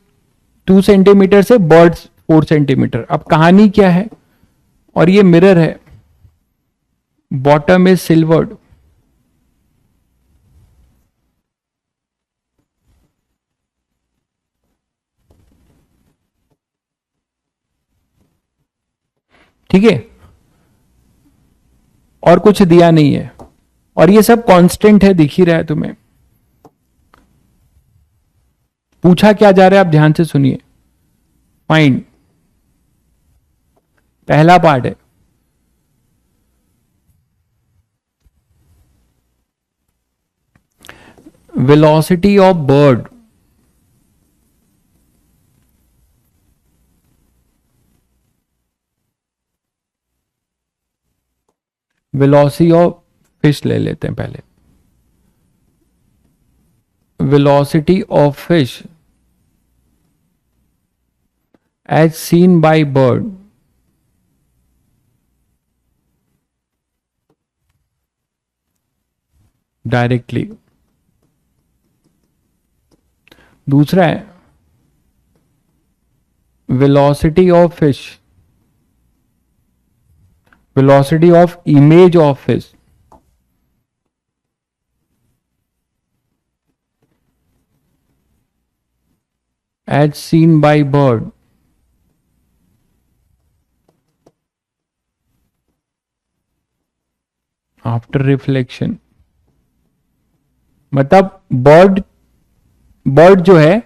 2 सेंटीमीटर से बर्ड्स 4 सेंटीमीटर। अब कहानी क्या है, और ये मिरर है, बॉटम इज सिल्वर्ड। ठीक है, और कुछ दिया नहीं है, और ये सब कांस्टेंट है, दिख ही रहा है तुम्हें। पूछा क्या जा रहा है, आप ध्यान से सुनिए। फाइंड, पहला पार्ट है velocity of bird velocity of fish ले लेते हैं पहले। Velocity of fish as seen by bird directly. दूसरा है velocity of fish, velocity of image of fish as seen by bird after reflection. मतलब बर्ड जो है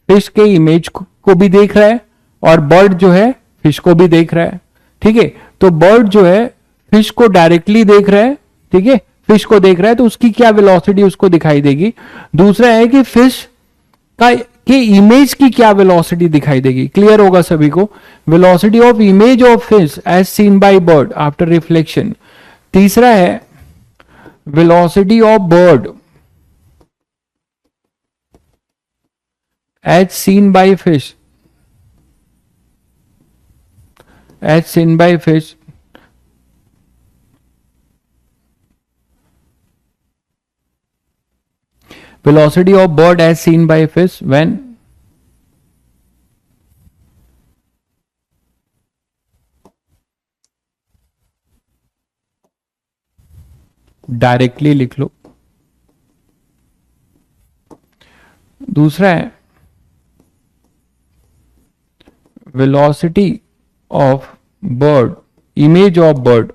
फिश के इमेज को भी देख रहा है, और बर्ड जो है फिश को भी देख रहा है। ठीक है, तो बर्ड जो है फिश को डायरेक्टली देख रहा है। ठीक है, फिश को देख रहा है तो उसकी क्या वेलोसिटी उसको दिखाई देगी। दूसरा है कि फिश के इमेज की क्या वेलोसिटी दिखाई देगी। क्लियर होगा सभी को। Velocity of image of fish as seen by bird after reflection. तीसरा है velocity of bird as seen by fish, as seen by fish velocity of bird as seen by fish when directly लिख लो। दूसरा है velocity of bird, image of bird,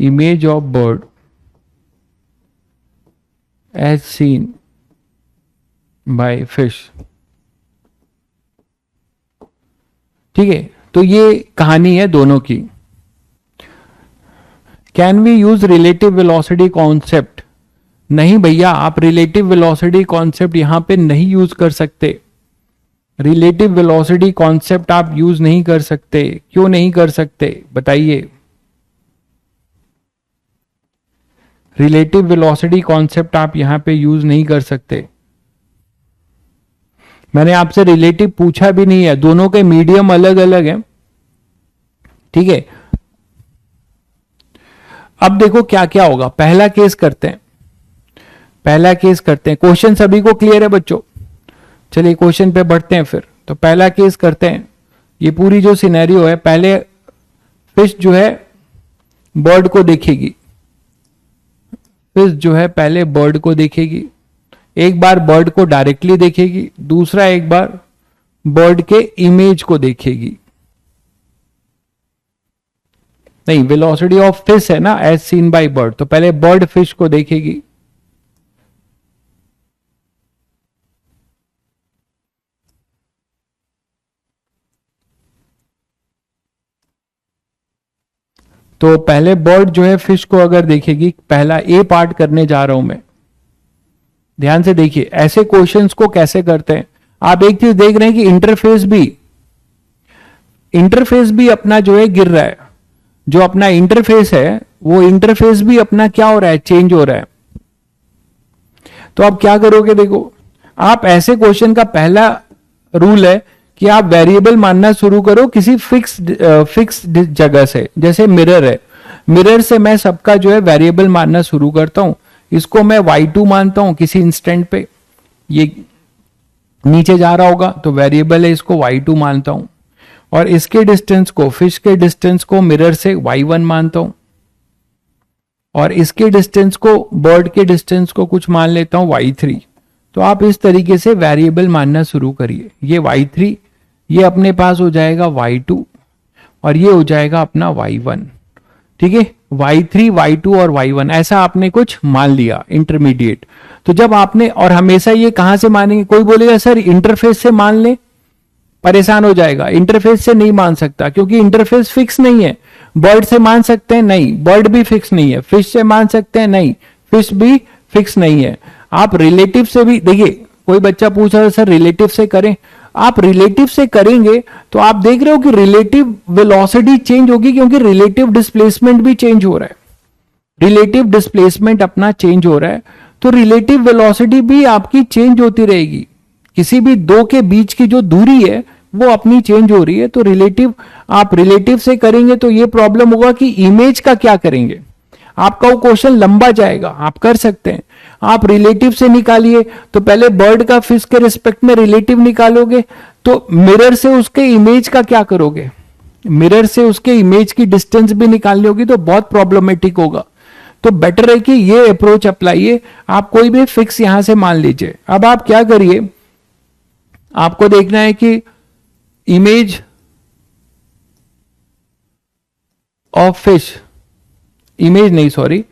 image of bird as seen by fish। ठीक है, तो ये कहानी है दोनों की। Can we use relative velocity concept? नहीं भैया, आप रिलेटिव वेलोसिटी कॉन्सेप्ट यहां पे नहीं यूज कर सकते। रिलेटिव वेलोसिटी कॉन्सेप्ट आप यूज नहीं कर सकते, क्यों नहीं कर सकते बताइए? रिलेटिव वेलोसिटी कॉन्सेप्ट आप यहां पे यूज नहीं कर सकते। मैंने आपसे रिलेटिव पूछा भी नहीं है, दोनों के मीडियम अलग अलग हैं, ठीक है। अब देखो क्या क्या होगा, पहला केस करते हैं, पहला केस करते हैं। क्वेश्चन सभी को क्लियर है बच्चों? चलिए क्वेश्चन पे बढ़ते हैं फिर। तो पहला केस करते हैं। ये पूरी जो सिनेरियो है, पहले फिश जो है बर्ड को देखेगी, फिश जो है पहले बर्ड को देखेगी, एक बार बर्ड को डायरेक्टली देखेगी, दूसरा एक बार बर्ड के इमेज को देखेगी। नहीं, वेलोसिटी ऑफ फिश है ना, एज सीन बाय बर्ड, तो पहले बर्ड फिश को देखेगी, तो पहले बर्ड जो है फिश को अगर देखेगी, पहला ए पार्ट करने जा रहा हूं मैं, ध्यान से देखिए ऐसे क्वेश्चंस को कैसे करते हैं। आप एक चीज देख रहे हैं कि इंटरफेस भी अपना जो है गिर रहा है, जो अपना इंटरफेस है वो इंटरफेस भी अपना क्या हो रहा है, चेंज हो रहा है। तो आप क्या करोगे, देखो आप ऐसे क्वेश्चन का पहला रूल है कि आप वेरिएबल मानना शुरू करो किसी फिक्स जगह से। जैसे मिरर है, मिरर से मैं सबका जो है वेरिएबल मानना शुरू करता हूं, इसको मैं y2 मानता हूं किसी इंस्टेंट पे, ये नीचे जा रहा होगा तो वेरिएबल है, इसको y2 मानता हूं, और इसके डिस्टेंस को, फिश के डिस्टेंस को मिरर से y1 मानता हूं, और इसके डिस्टेंस को, बर्ड के डिस्टेंस को कुछ मान लेता हूं y3। तो आप इस तरीके से वेरिएबल मानना शुरू करिए। ये y3, ये अपने पास हो जाएगा y2, और ये हो जाएगा अपना y1, ठीक है। y3, y2 और y1 ऐसा आपने कुछ मान लिया इंटरमीडिएट। तो जब आपने, और हमेशा ये कहां से मानेंगे, कोई बोलेगा सर इंटरफेस से मान ले, परेशान हो जाएगा। इंटरफेस से नहीं मान सकता क्योंकि इंटरफेस फिक्स नहीं है। बर्ड से मान सकते हैं, नहीं, बर्ड भी फिक्स नहीं है। फिश से मान सकते हैं, नहीं, फिश भी फिक्स नहीं है। आप रिलेटिव से भी देखिए, कोई बच्चा पूछ रहा है सर रिलेटिव से करें, आप रिलेटिव से करेंगे तो आप देख रहे हो कि रिलेटिव वेलोसिटी चेंज होगी, क्योंकि रिलेटिव डिस्प्लेसमेंट भी चेंज हो रहा है, रिलेटिव डिस्प्लेसमेंट अपना चेंज हो रहा है, तो रिलेटिव वेलोसिटी भी आपकी चेंज होती रहेगी। किसी भी दो के बीच की जो दूरी है वो अपनी चेंज हो रही है। तो रिलेटिव, आप रिलेटिव से करेंगे तो ये प्रॉब्लम होगा कि इमेज का क्या करेंगे, आपका वो क्वेश्चन लंबा जाएगा। आप कर सकते हैं, आप रिलेटिव से निकालिए, तो पहले बर्ड का फिश के रिस्पेक्ट में रिलेटिव निकालोगे, तो मिरर से उसके इमेज का क्या करोगे, मिरर से उसके इमेज की डिस्टेंस भी निकालनी होगी, तो बहुत प्रॉब्लमेटिक होगा। तो बेटर है कि ये अप्रोच अप्लाइए, आप कोई भी फिक्स यहां से मान लीजिए। अब आप क्या करिए, आपको देखना है कि इमेज ऑफ फिश, इमेज नहीं सॉरी,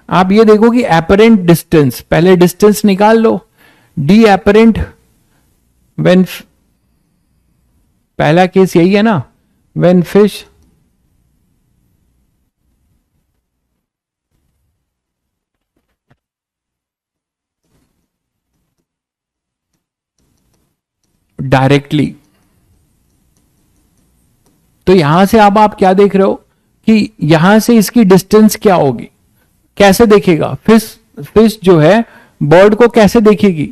आप ये देखो कि एपरेंट डिस्टेंस, पहले डिस्टेंस निकाल लो, डी एपरेंट व्हेन, पहला केस यही है ना, व्हेन फिश डायरेक्टली। तो यहां से अब आप क्या देख रहे हो कि यहां से इसकी डिस्टेंस क्या होगी, कैसे देखेगा फिश जो है बर्ड को कैसे देखेगी,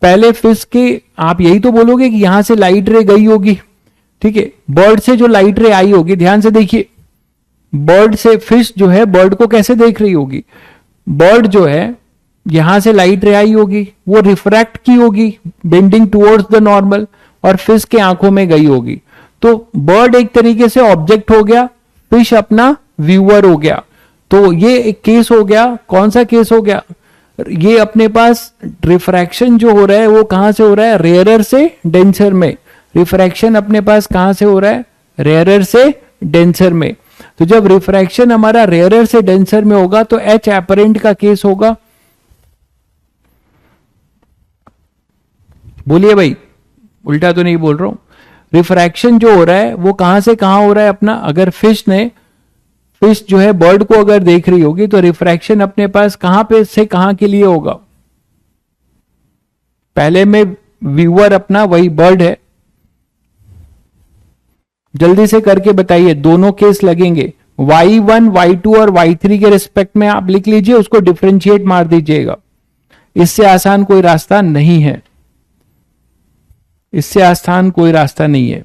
पहले फिश के, आप यही तो बोलोगे कि यहां से लाइट रे गई होगी, ठीक है, बर्ड से जो लाइट रे आई होगी, ध्यान से देखिए, बर्ड से फिश जो है बर्ड को कैसे देख रही होगी, बर्ड जो है यहां से लाइट रे आई होगी, वो रिफ्रैक्ट की होगी बेंडिंग टुवर्ड्स द नॉर्मल, और फिश के आंखों में गई होगी। तो बर्ड एक तरीके से ऑब्जेक्ट हो गया, फिश अपना व्यूअर हो गया। तो ये एक केस हो गया, कौन सा केस हो गया, ये अपने पास रिफ्रैक्शन जो हो रहा है वो कहां से हो रहा है, रेयरर से डेंसर में। रिफ्रैक्शन अपने पास कहां से हो रहा है, रेयरर से डेंसर में। तो जब रिफ्रैक्शन हमारा रेयरर से डेंसर में होगा तो एच एपरेंट का केस होगा। बोलिए भाई, उल्टा तो नहीं बोल रहा हूं। रिफ्रैक्शन जो हो रहा है वो कहां से कहां हो रहा है अपना, अगर फिश जो है बर्ड को अगर देख रही होगी तो रिफ्रैक्शन अपने पास कहां पे से कहां के लिए होगा, पहले में व्यूअर अपना वही बर्ड है, जल्दी से करके बताइए, दोनों केस लगेंगे, y1 y2 और y3 के रिस्पेक्ट में आप लिख लीजिए, उसको डिफरेंशिएट मार दीजिएगा। इससे आसान कोई रास्ता नहीं है, इससे आसान कोई रास्ता नहीं है।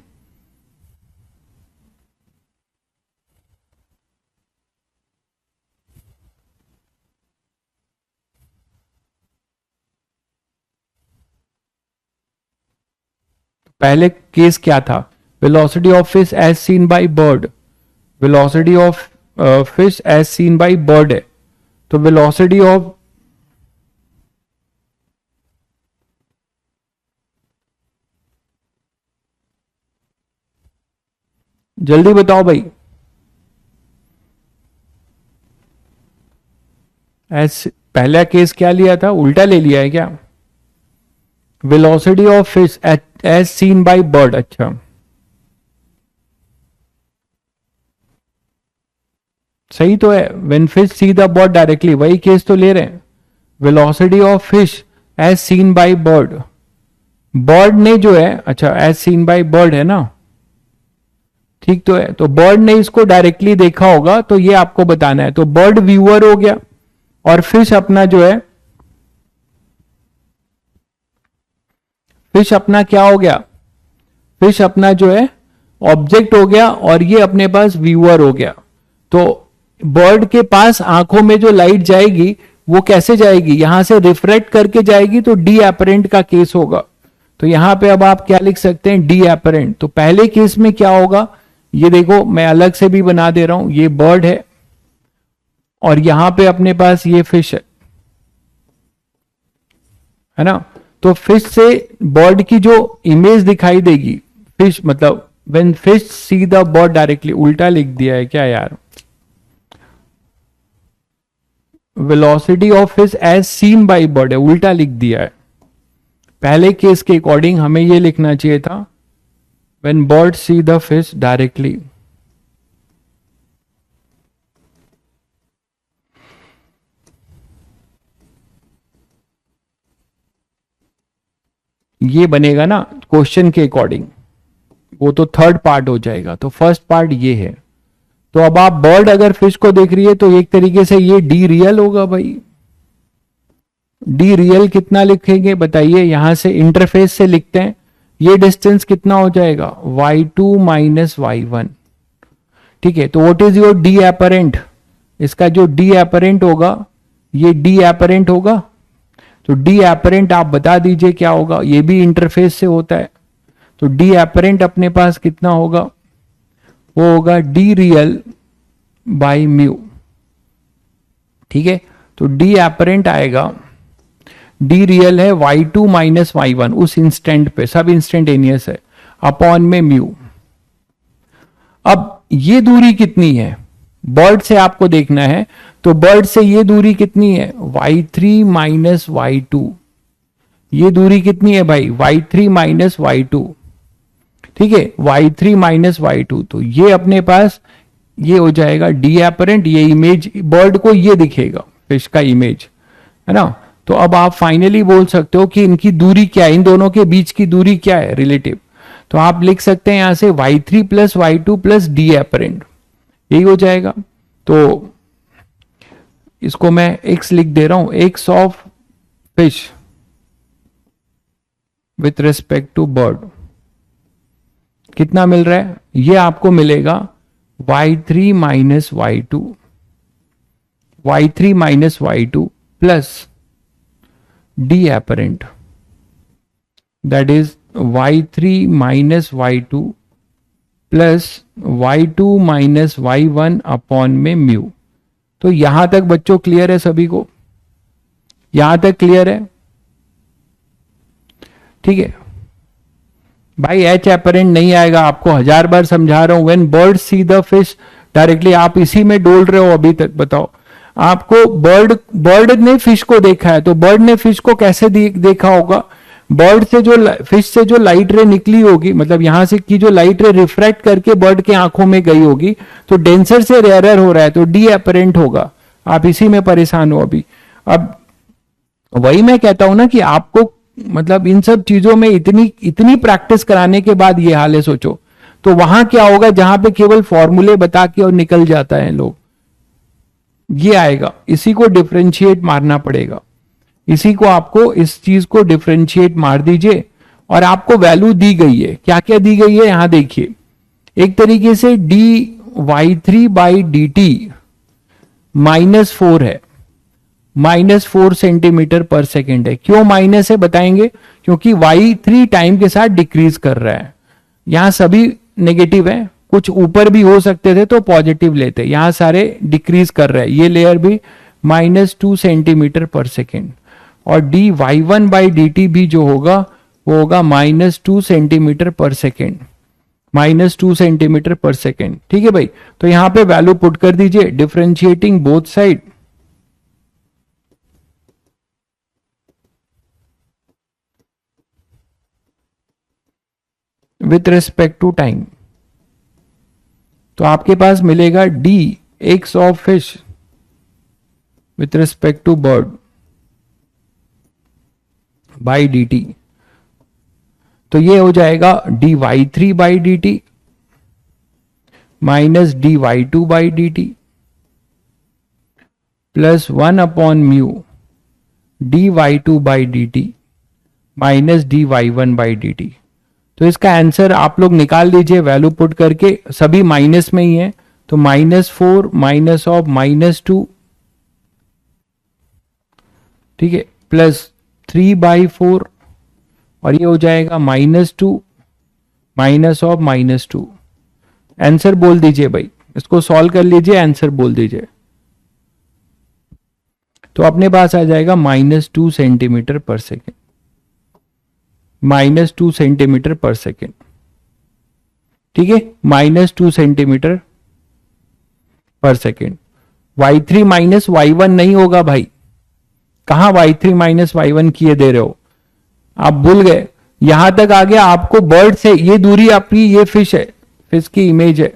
पहले केस क्या था, velocity of fish as seen by bird, velocity of fish as seen by bird है, तो वेलोसिटी ऑफ, जल्दी बताओ भाई, एज पहला केस क्या लिया था, उल्टा ले लिया है क्या, velocity of fish as seen by bird, अच्छा सही तो है, when fish see the bird directly, वही केस तो ले रहे हैं, velocity of fish as seen by bird, bird ने जो है, अच्छा एज सीन बाय बर्ड है ना, ठीक तो है, तो बर्ड ने इसको डायरेक्टली देखा होगा, तो ये आपको बताना है, तो बर्ड व्यूअर हो गया, और फिश अपना जो है, फिश अपना क्या हो गया, फिश अपना जो है ऑब्जेक्ट हो गया, और ये अपने पास व्यूअर हो गया। तो बर्ड के पास आंखों में जो लाइट जाएगी वो कैसे जाएगी, यहां से रिफ्रेक्ट करके जाएगी, तो डी एपरेंट का केस होगा। तो यहां पे अब आप क्या लिख सकते हैं, डी एपरेंट। तो पहले केस में क्या होगा, ये देखो मैं अलग से भी बना दे रहा हूं, ये बर्ड है और यहां पे अपने पास ये फिश है ना, तो फिश से बर्ड की जो इमेज दिखाई देगी, फिश मतलब when fish see the bird directly, उल्टा लिख दिया है क्या यार, velocity of fish as seen by bird है, उल्टा लिख दिया है। पहले केस के अकॉर्डिंग हमें यह लिखना चाहिए था, when bird see the fish directly. ये बनेगा ना क्वेश्चन के अकॉर्डिंग, वो तो थर्ड पार्ट हो जाएगा, तो फर्स्ट पार्ट ये है। तो अब आप बर्ड अगर फिश को देख रही है तो एक तरीके से ये डी रियल होगा भाई, डी रियल कितना लिखेंगे बताइए, यहां से इंटरफेस से लिखते हैं, ये डिस्टेंस कितना हो जाएगा, y2 माइनस y1, ठीक है। तो what is your D apparent, इसका जो डी एपरेंट होगा, ये डी एपरेंट होगा, तो डी एपरेंट आप बता दीजिए क्या होगा, ये भी इंटरफेस से होता है, तो डी एपरेंट अपने पास कितना होगा, वो होगा डी रियल बाई म्यू, ठीक है। तो डी एपरेंट आएगा, डी रियल है y2 माइनस y1 उस इंस्टेंट पे, सब इंस्टेंटेनियस है, अपॉन में म्यू। अब ये दूरी कितनी है, बर्ड से आपको देखना है, तो बर्ड से ये दूरी कितनी है, y3 माइनस y2, ये दूरी कितनी है भाई, y3 माइनस y2, ठीक है, y3 माइनस y2, तो ये अपने पास ये हो जाएगा डी एपरेंट, ये इमेज बर्ड को ये दिखेगा, फिश का इमेज है ना। तो अब आप फाइनली बोल सकते हो कि इनकी दूरी क्या है, इन दोनों के बीच की दूरी क्या है रिलेटिव, तो आप लिख सकते हैं यहां से y3 plus y2 plus D apparent, यही हो जाएगा। तो इसको मैं x लिख दे रहा हूं, x of fish with respect to bird, कितना मिल रहा है, ये आपको मिलेगा y3 minus y2, y3 minus y2 plus D apparent, that is y3 minus y2 plus y2 minus y1 upon में म्यू। तो यहां तक बच्चों क्लियर है सभी को, यहां तक क्लियर है, ठीक है भाई। एच एपरेंट नहीं आएगा, आपको 1000 बार समझा रहा हूं, when bird see the fish directly, आप इसी में डोल रहे हो अभी तक, बताओ आपको बर्ड ने फिश को देखा है, तो बर्ड ने फिश को कैसे देखा होगा, बर्ड से जो फिश से जो लाइट रे निकली होगी, मतलब यहां से की जो लाइट रे रिफ्रैक्ट करके बर्ड के आंखों में गई होगी, तो डेंसर से रेयरर हो रहा है, तो डी एपरेंट होगा, आप इसी में परेशान हो अभी। अब वही मैं कहता हूं ना कि आपको मतलब इन सब चीजों में इतनी प्रैक्टिस कराने के बाद ये हाल है, सोचो तो वहां क्या होगा, जहां पे केवल फॉर्मूले बता के और निकल जाता है लोग, ये आएगा, इसी को डिफरेंशिएट मारना पड़ेगा। इसी को आपको, इस चीज को डिफरेंशिएट मार दीजिए और आपको वैल्यू दी गई है। क्या क्या दी गई है यहां देखिए, एक तरीके से D Y three by D T -4 है, -4 सेंटीमीटर पर सेकेंड है। क्यों माइनस है बताएंगे, क्योंकि y3 टाइम के साथ डिक्रीज कर रहा है। यहां सभी नेगेटिव है, कुछ ऊपर भी हो सकते थे तो पॉजिटिव लेते, यहां सारे डिक्रीज कर रहा है। ये लेयर भी -2 सेंटीमीटर पर सेकेंड, और D Y one by D T भी जो होगा वो होगा -2 centimetre per second, -2 centimetre per second. ठीक है भाई, तो यहां पे वैल्यू पुट कर दीजिए, differentiating both side with respect to time. तो आपके पास मिलेगा d x of fish with respect to bird by D t. तो ये हो जाएगा d Y three by D t minus d y two by D t plus 1/μ d y two by D t minus d Y one by D t. तो इसका answer आप लोग निकाल लीजिए वैल्यू पुट करके, सभी माइनस में ही है, तो -4 माइनस ऑफ -2, ठीक है, प्लस 3/4, और ये हो जाएगा -2 माइनस ऑफ -2। आंसर बोल दीजिए भाई, इसको सॉल्व कर लीजिए, आंसर बोल दीजिए। तो अपने पास आ जाएगा -2 centimetre per second, -2 centimetre per second. ठीक है, -2 centimetre per second. y3 minus y1 नहीं होगा भाई, कहां y3 माइनस y1 किए दे रहे हो, आप भूल गए। यहां तक आ गया, आपको बर्ड से ये दूरी आपकी, ये फिश है, फिश की इमेज है,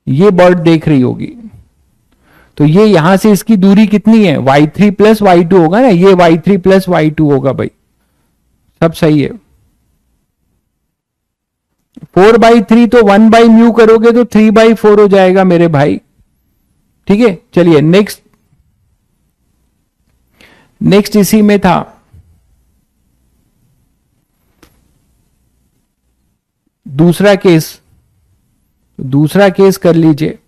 ये बर्ड देख रही होगी, तो ये यहां से इसकी दूरी कितनी है, y3 प्लस y2 होगा ना, ये y3 प्लस y2 होगा भाई, सब सही है। 4/3 तो 1/μ करोगे तो 3/4 हो जाएगा मेरे भाई। ठीक है, चलिए नेक्स्ट इसी में था, दूसरा केस कर लीजिए।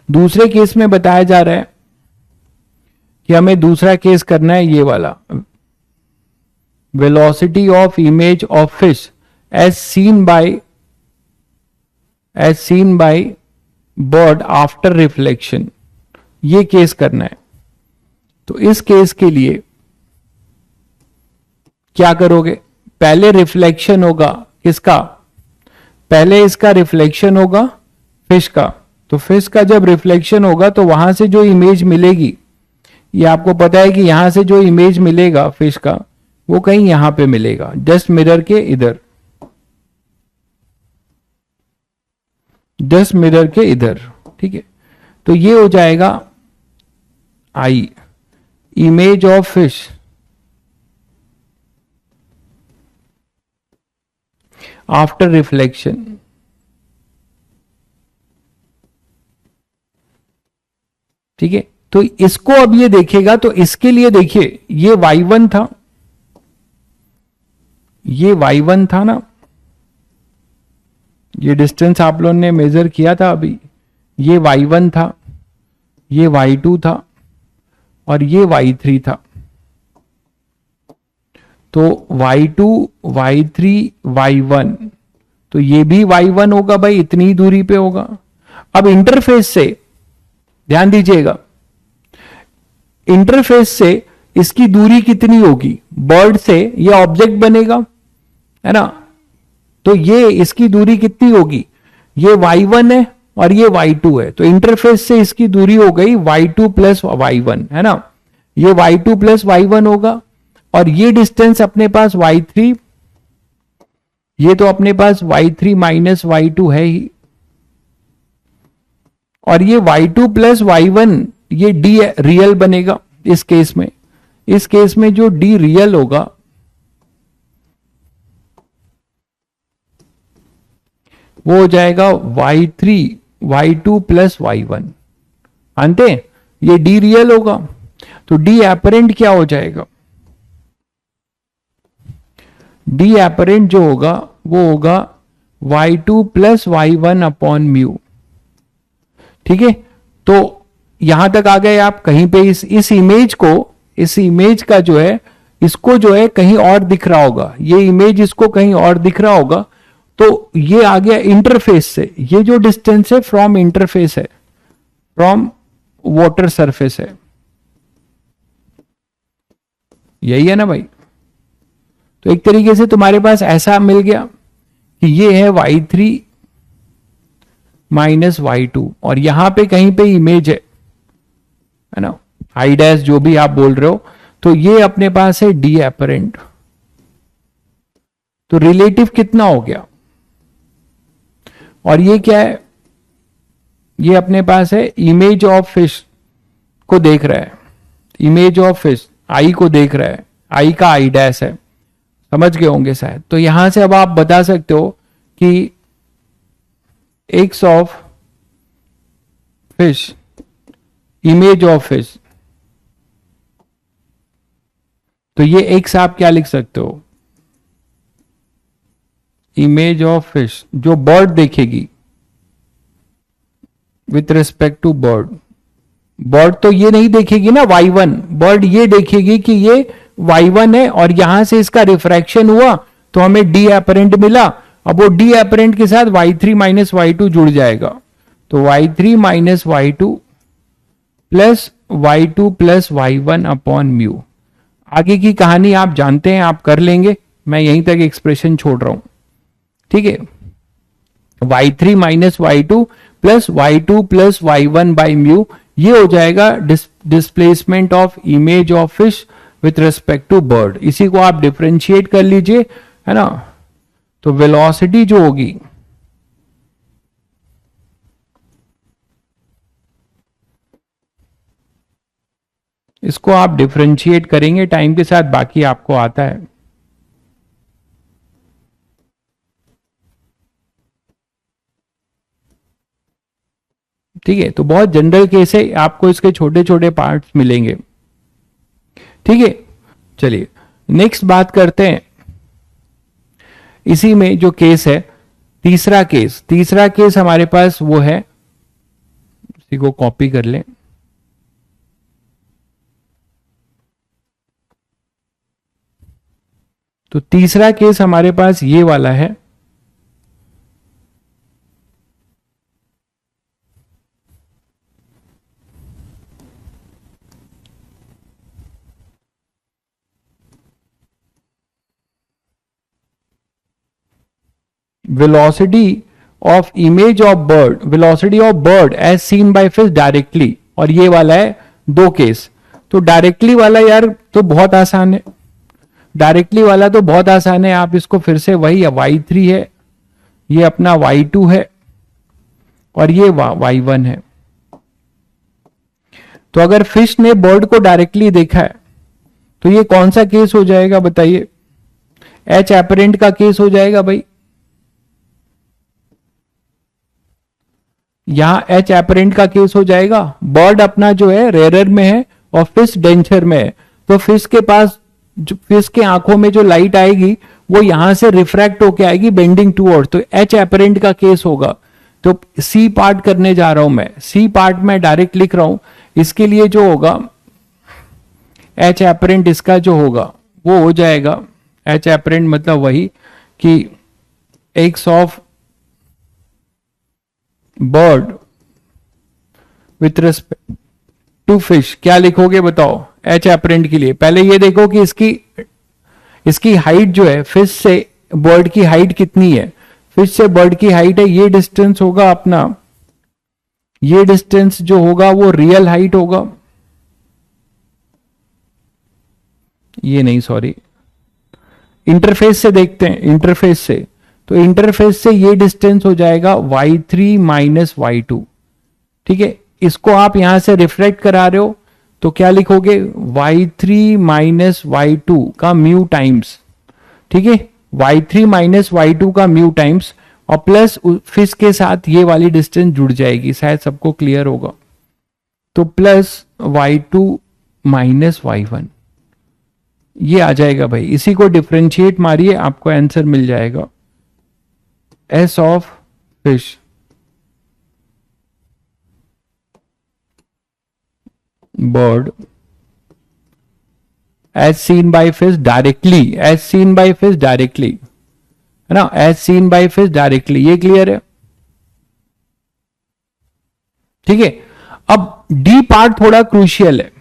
दूसरे केस में बताया जा रहा है कि हमें दूसरा केस करना है ये वाला, velocity of image of fish as seen by bird after reflection, ये केस करना है। तो इस केस के लिए क्या करोगे, पहले रिफ्लेक्शन होगा किसका, पहले इसका रिफ्लेक्शन होगा फिश का। तो फिश का जब रिफ्लेक्शन होगा तो वहां से जो इमेज मिलेगी, ये आपको पता है कि यहां से जो इमेज मिलेगा फिश का, वो कहीं यहां पे मिलेगा, जस्ट मिरर के इधर, जस्ट मिरर के इधर। ठीक है, तो ये हो जाएगा I, image of fish after reflection. ठीक है, तो इसको अब ये देखेगा, तो इसके लिए देखिए, ये y1 था, ये y1 था ना, ये डिस्टेंस आप लोगों ने मेजर किया था अभी, ये y1 था, ये y2 था, और ये y3 था। तो y2 y3 y1, तो ये भी y1 होगा भाई, इतनी दूरी पे होगा। अब इंटरफेस से ध्यान दीजिएगा, इंटरफेस से इसकी दूरी कितनी होगी, बर्ड से ये ऑब्जेक्ट बनेगा है ना, तो ये इसकी दूरी कितनी होगी, ये y1 है और ये y2 है, तो इंटरफेस से इसकी दूरी हो गई y2 प्लस y1 है ना, ये y2 प्लस y1 होगा, और ये डिस्टेंस अपने पास y3, ये तो अपने पास y3 माइनस y2 है ही, और ये y2 प्लस y1 ये डी रियल बनेगा, इस केस में जो डी रियल होगा वो हो जाएगा y3 y2 प्लस y1। मानते हैं ये डी रियल होगा, तो डी एपरेंट क्या हो जाएगा? डी एपरेंट जो होगा वो होगा y2 plus y1 upon mu. ठीक है, तो यहां तक आ गए आप। कहीं पे इस इमेज का जो है, इसको जो है कहीं और दिख रहा होगा, ये इमेज इसको कहीं और दिख रहा होगा, तो ये आ गया इंटरफेस से। ये जो डिस्टेंस है फ्रॉम इंटरफेस है, फ्रॉम वाटर सरफेस है, यही है ना भाई। तो एक तरीके से तुम्हारे पास ऐसा मिल गया कि ये है y3 माइनस y2 और यहां पे कहीं पे इमेज है ना, आई डैश जो भी आप बोल रहे हो, तो ये अपने पास है डी एपरेंट। तो रिलेटिव कितना हो गया? और ये क्या है? ये अपने पास है इमेज ऑफ फिश को देख रहा है, इमेज ऑफ फिश आई को देख रहा है, आई का आई डैश है, समझ गए होंगे शायद। तो यहां से अब आप बता सकते हो कि x of fish, image of fish, तो ये एक्स आप क्या लिख सकते हो? इमेज ऑफ फिश जो बर्ड देखेगी with respect to bird. Bird तो ये नहीं देखेगी ना y1, बर्ड ये देखेगी कि ये y1 है और यहां से इसका रिफ्रैक्शन हुआ तो हमें डी एपरेंट मिला। अब वो डी एपरेंट के साथ y3 माइनस y2 जुड़ जाएगा, तो y3 minus y2 plus y2 plus y1 upon mu. आगे की कहानी आप जानते हैं, आप कर लेंगे, मैं यहीं तक एक्सप्रेशन छोड़ रहा हूं। ठीक है, y3 minus y2 plus y2 plus y1 by mu, ये हो जाएगा displacement of image of fish with respect to bird. इसी को आप डिफरेंशिएट कर लीजिए, है ना। तो वेलोसिटी जो होगी इसको आप डिफरेंशिएट करेंगे टाइम के साथ, बाकी आपको आता है। ठीक है, तो बहुत जनरल केस है, आपको इसके छोटे छोटे पार्ट्स मिलेंगे। ठीक है, चलिए नेक्स्ट बात करते हैं। इसी में जो केस है तीसरा केस हमारे पास वो है, इसी को कॉपी कर लें। तो तीसरा केस हमारे पास ये वाला है। velocity of image of bird, velocity of bird as seen by fish directly, और ये वाला है दो केस। तो डायरेक्टली वाला यार तो बहुत आसान है, डायरेक्टली वाला तो बहुत आसान है। आप इसको फिर से वही y3 है, ये अपना y2 है और ये y1 है। तो अगर फिश ने बर्ड को डायरेक्टली देखा है तो ये कौन सा केस हो जाएगा बताइए? एच एपरेंट का केस हो जाएगा भाई। यहां एच एपरेंट का केस हो जाएगा। बर्ड अपना जो है रेयर में है और फिश डेंचर में है, तो फिश के पास फिश के आंखों में जो लाइट आएगी वो यहां से रिफ्रैक्ट होके आएगी बेंडिंग टूवर्ड, तो एच एपरेंट का केस होगा। तो सी पार्ट करने जा रहा हूं मैं, सी पार्ट में डायरेक्ट लिख रहा हूं। इसके लिए जो होगा एच एपरेंट, इसका जो होगा वो हो जाएगा एच एपरेंट मतलब वही कि x of bird with respect to fish. क्या लिखोगे बताओ एच एपरेंट के लिए? पहले ये देखो कि इसकी हाइट जो है फिश से बर्ड की हाइट कितनी है। फिश से बर्ड की हाइट है, ये डिस्टेंस होगा अपना, ये डिस्टेंस जो होगा वो रियल हाइट होगा, ये नहीं सॉरी, इंटरफेस से देखते हैं, इंटरफेस से। तो इंटरफेस से ये डिस्टेंस हो जाएगा y3 माइनस y2। ठीक है, इसको आप यहां से रिफ्लेक्ट करा रहे हो तो क्या लिखोगे, y3 माइनस y2 का म्यू टाइम्स, ठीक है, y3 माइनस y2 का म्यू टाइम्स, और प्लस फिश के साथ ये वाली डिस्टेंस जुड़ जाएगी, शायद सबको क्लियर होगा। तो प्लस y2 माइनस y1 ये आ जाएगा भाई। इसी को डिफरेंशिएट मारिए, आपको आंसर मिल जाएगा, s of fish bird as seen by fish directly, as seen by fish directly, है ना, as seen by fish directly, ये क्लियर है, ठीक है। अब डी पार्ट थोड़ा क्रूशियल है,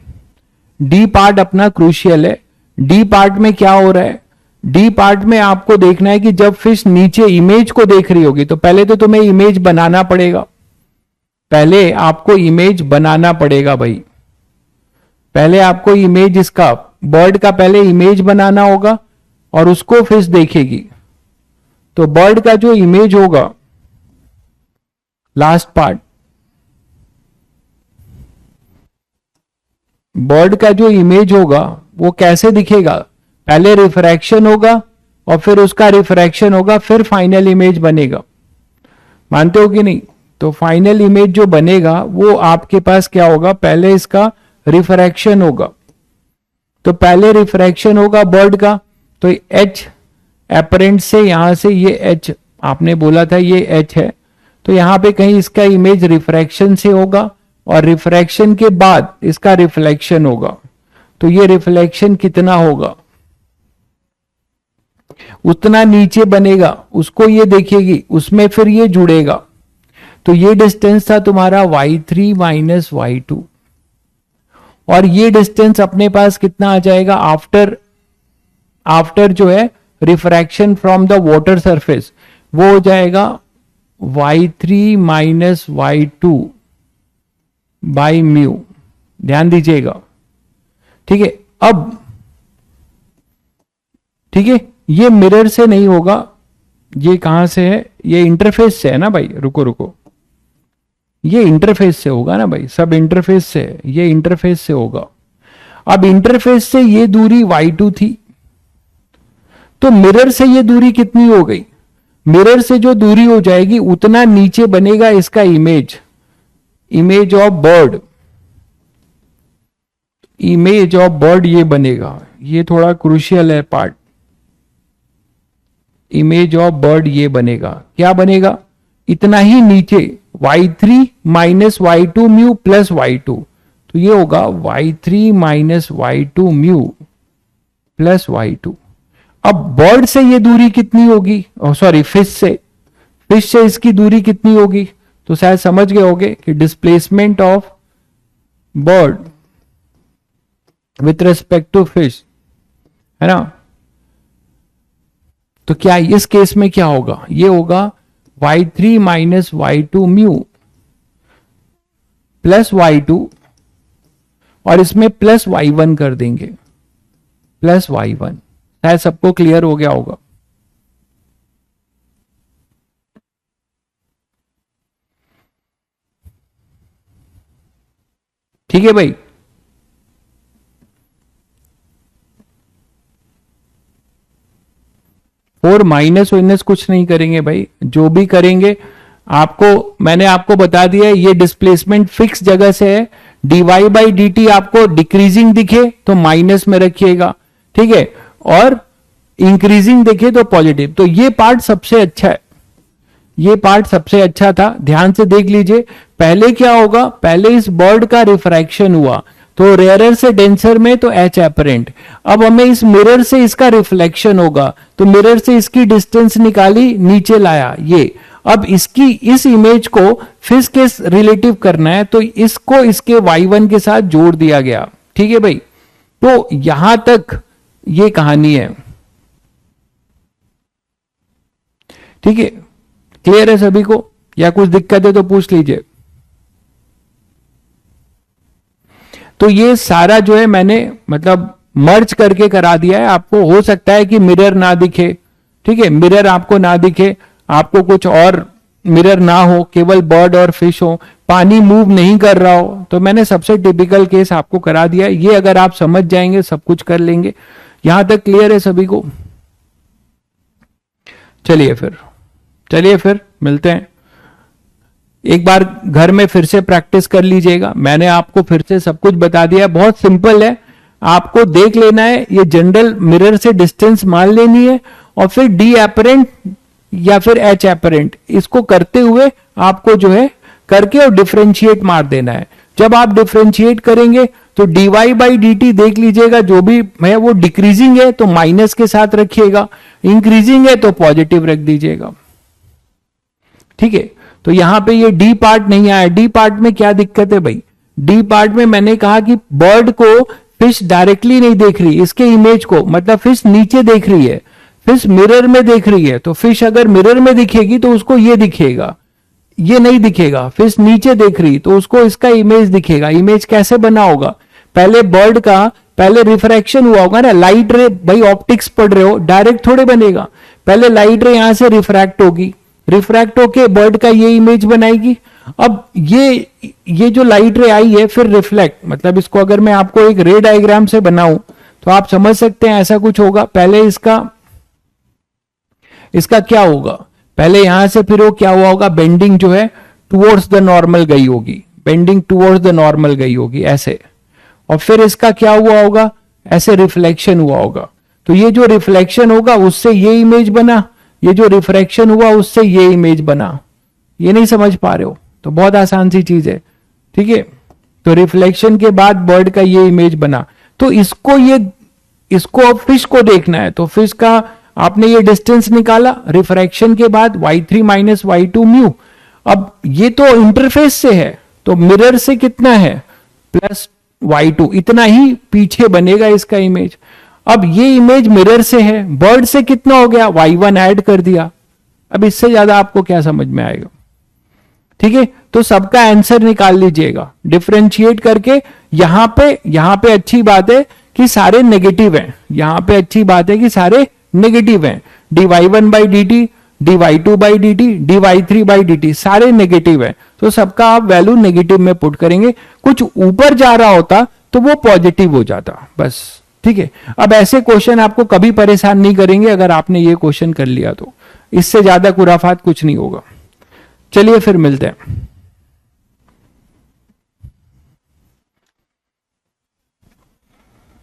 डी पार्ट अपना क्रूशियल है। डी पार्ट में क्या हो रहा है, डी पार्ट में आपको देखना है कि जब फिश नीचे इमेज को देख रही होगी, तो पहले तो तुम्हें इमेज बनाना पड़ेगा, पहले आपको इमेज बनाना पड़ेगा भाई, पहले आपको इमेज, इसका बर्ड का पहले इमेज बनाना होगा और उसको फिश देखेगी। तो बर्ड का जो इमेज होगा, लास्ट पार्ट, बर्ड का जो इमेज होगा वो कैसे दिखेगा, पहले रिफ्रैक्शन होगा और फिर उसका रिफ्रैक्शन होगा, फिर फाइनल इमेज बनेगा, मानते हो कि नहीं। तो फाइनल इमेज जो बनेगा वो आपके पास क्या होगा, पहले इसका रिफ्रैक्शन होगा, तो पहले रिफ्रैक्शन होगा बर्ड का, तो एच एपरेंट से यहां से ये एच आपने बोला था ये एच है, तो यहां पे कहीं इसका इमेज रिफ्रैक्शन से होगा और रिफ्रैक्शन के बाद इसका रिफ्लेक्शन होगा, तो ये रिफ्लेक्शन कितना होगा उतना नीचे बनेगा, उसको ये देखेगी, उसमें फिर ये जुड़ेगा। तो ये डिस्टेंस था तुम्हारा y3 माइनस y2, और ये डिस्टेंस अपने पास कितना आ जाएगा आफ्टर जो है refraction from the water surface, वो हो जाएगा y3 minus y2 by mu, ध्यान दीजिएगा, ठीक है। अब ठीक है, ये मिरर से नहीं होगा, ये कहां से है, ये इंटरफेस से है ना भाई, रुको रुको, ये इंटरफेस से होगा ना भाई, सब इंटरफेस से है, ये इंटरफेस से होगा। अब इंटरफेस से ये दूरी y2 थी, तो मिरर से ये दूरी कितनी हो गई, मिरर से जो दूरी हो जाएगी उतना नीचे बनेगा इसका image, image of bird, image of bird ये बनेगा, ये थोड़ा क्रूशियल है पार्ट, इमेज ऑफ बर्ड ये बनेगा, क्या बनेगा, इतना ही नीचे y3 minus y2 mu plus y2, तो ये होगा y3 minus y2 mu plus y2। अब बर्ड से ये दूरी कितनी होगी, सॉरी फिश से इसकी दूरी कितनी होगी, तो शायद समझ गए होगे कि displacement of bird with respect to fish, है ना। तो क्या इस केस में क्या होगा, ये होगा y3 minus y2 mu plus y2, और इसमें प्लस y1 कर देंगे, प्लस y1, शायद सबको क्लियर हो गया होगा। ठीक है भाई, और माइनस वाइनस कुछ नहीं करेंगे भाई, जो भी करेंगे मैंने आपको बता दिया ये डिस्प्लेसमेंट फिक्स जगह से है, dy बाई डी टी आपको डिक्रीजिंग दिखे तो माइनस में रखिएगा, ठीक है, और इंक्रीजिंग दिखे तो पॉजिटिव। तो ये पार्ट सबसे अच्छा है, ये पार्ट सबसे अच्छा था, ध्यान से देख लीजिए। पहले क्या होगा, पहले इस बर्ड का रिफ्रैक्शन हुआ, तो रेयरर से डेंसर में तो एच एपरेंट, अब हमें इस मिरर से इसका रिफ्लेक्शन होगा, तो मिरर से इसकी डिस्टेंस निकाली, नीचे लाया ये, अब इसकी इस इमेज को फिश के रिलेटिव करना है, तो इसको इसके y1 के साथ जोड़ दिया गया, ठीक है भाई। तो यहां तक ये कहानी है, ठीक है, क्लियर है सभी को, या कुछ दिक्कत है तो पूछ लीजिए। तो ये सारा जो है मैंने मतलब मर्ज करके करा दिया है आपको, हो सकता है कि मिरर ना दिखे, ठीक है, मिरर आपको ना दिखे, आपको कुछ और मिरर ना हो, केवल बर्ड और फिश हो, पानी मूव नहीं कर रहा हो, तो मैंने सबसे टिपिकल केस आपको करा दिया। ये अगर आप समझ जाएंगे सब कुछ कर लेंगे। यहां तक क्लियर है सभी को? चलिए फिर मिलते हैं। एक बार घर में फिर से प्रैक्टिस कर लीजिएगा। मैंने आपको फिर से सब कुछ बता दिया, बहुत सिंपल है। आपको देख लेना है, ये जनरल मिरर से डिस्टेंस मान लेनी है, और फिर डी एपरेंट या फिर एच एपरेंट, इसको करते हुए आपको जो है करके और डिफरेंशिएट मार देना है। जब आप डिफरेंशिएट करेंगे तो dy बाई डी टी देख लीजिएगा, जो भी है वो डिक्रीजिंग है तो माइनस के साथ रखिएगा, इंक्रीजिंग है तो पॉजिटिव रख दीजिएगा। ठीक है, तो यहां पे ये डी पार्ट नहीं आया। डी पार्ट में क्या दिक्कत है भाई? डी पार्ट में मैंने कहा कि बर्ड को फिश डायरेक्टली नहीं देख रही, इसके इमेज को, मतलब फिश नीचे देख रही है, फिश मिरर में देख रही है। तो फिश अगर मिरर में दिखेगी तो उसको ये दिखेगा, ये नहीं दिखेगा। फिश नीचे देख रही तो उसको इसका इमेज दिखेगा। इमेज कैसे बना होगा? पहले बर्ड का पहले रिफ्रैक्शन हुआ होगा ना, लाइट रे, भाई ऑप्टिक्स पढ़ रहे हो, डायरेक्ट थोड़े बनेगा। पहले लाइट रे यहां से रिफ्रैक्ट होगी, रिफ्रैक्ट होके बर्ड का ये इमेज बनाएगी। अब ये जो लाइट रे आई है फिर रिफ्लेक्ट, मतलब इसको अगर मैं आपको एक रे डायग्राम से बनाऊं तो आप समझ सकते हैं ऐसा कुछ होगा। पहले इसका क्या होगा? पहले यहां से फिर वो क्या हुआ होगा, बेंडिंग जो है टुवर्ड्स द नॉर्मल गई होगी, बेंडिंग टुवर्ड्स द नॉर्मल गई होगी ऐसे, और फिर इसका क्या हुआ होगा, ऐसे रिफ्लेक्शन हुआ होगा। तो ये जो रिफ्लेक्शन होगा उससे ये इमेज बना, ये जो रिफ्रैक्शन हुआ उससे ये इमेज बना। ये नहीं समझ पा रहे हो तो बहुत आसान सी चीज है। ठीक है, तो रिफ्लेक्शन के बाद बर्ड का ये इमेज बना, तो इसको अब फिश को देखना है। तो फिश का आपने ये डिस्टेंस निकाला रिफ्रैक्शन के बाद y3 माइनस y2 म्यू। अब ये तो इंटरफेस से है, तो मिरर से कितना है, प्लस y2, इतना ही पीछे बनेगा इसका इमेज। अब ये इमेज मिरर से है, बर्ड से कितना हो गया, y1 ऐड कर दिया। अब इससे ज्यादा आपको क्या समझ में आएगा? ठीक है, तो सबका आंसर निकाल लीजिएगा डिफरेंशिएट करके। यहां पे अच्छी बात है कि सारे नेगेटिव हैं, यहां पे अच्छी बात है कि सारे नेगेटिव हैं। dy1 by D T, dy2 by D T, dy3 by D T, सारे नेगेटिव हैं, तो सबका आप वैल्यू नेगेटिव में पुट करेंगे। कुछ ऊपर जा रहा होता तो वो पॉजिटिव हो जाता, बस। ठीक है, अब ऐसे क्वेश्चन आपको कभी परेशान नहीं करेंगे अगर आपने ये क्वेश्चन कर लिया तो। इससे ज्यादा खुराफात कुछ नहीं होगा। चलिए फिर मिलते हैं।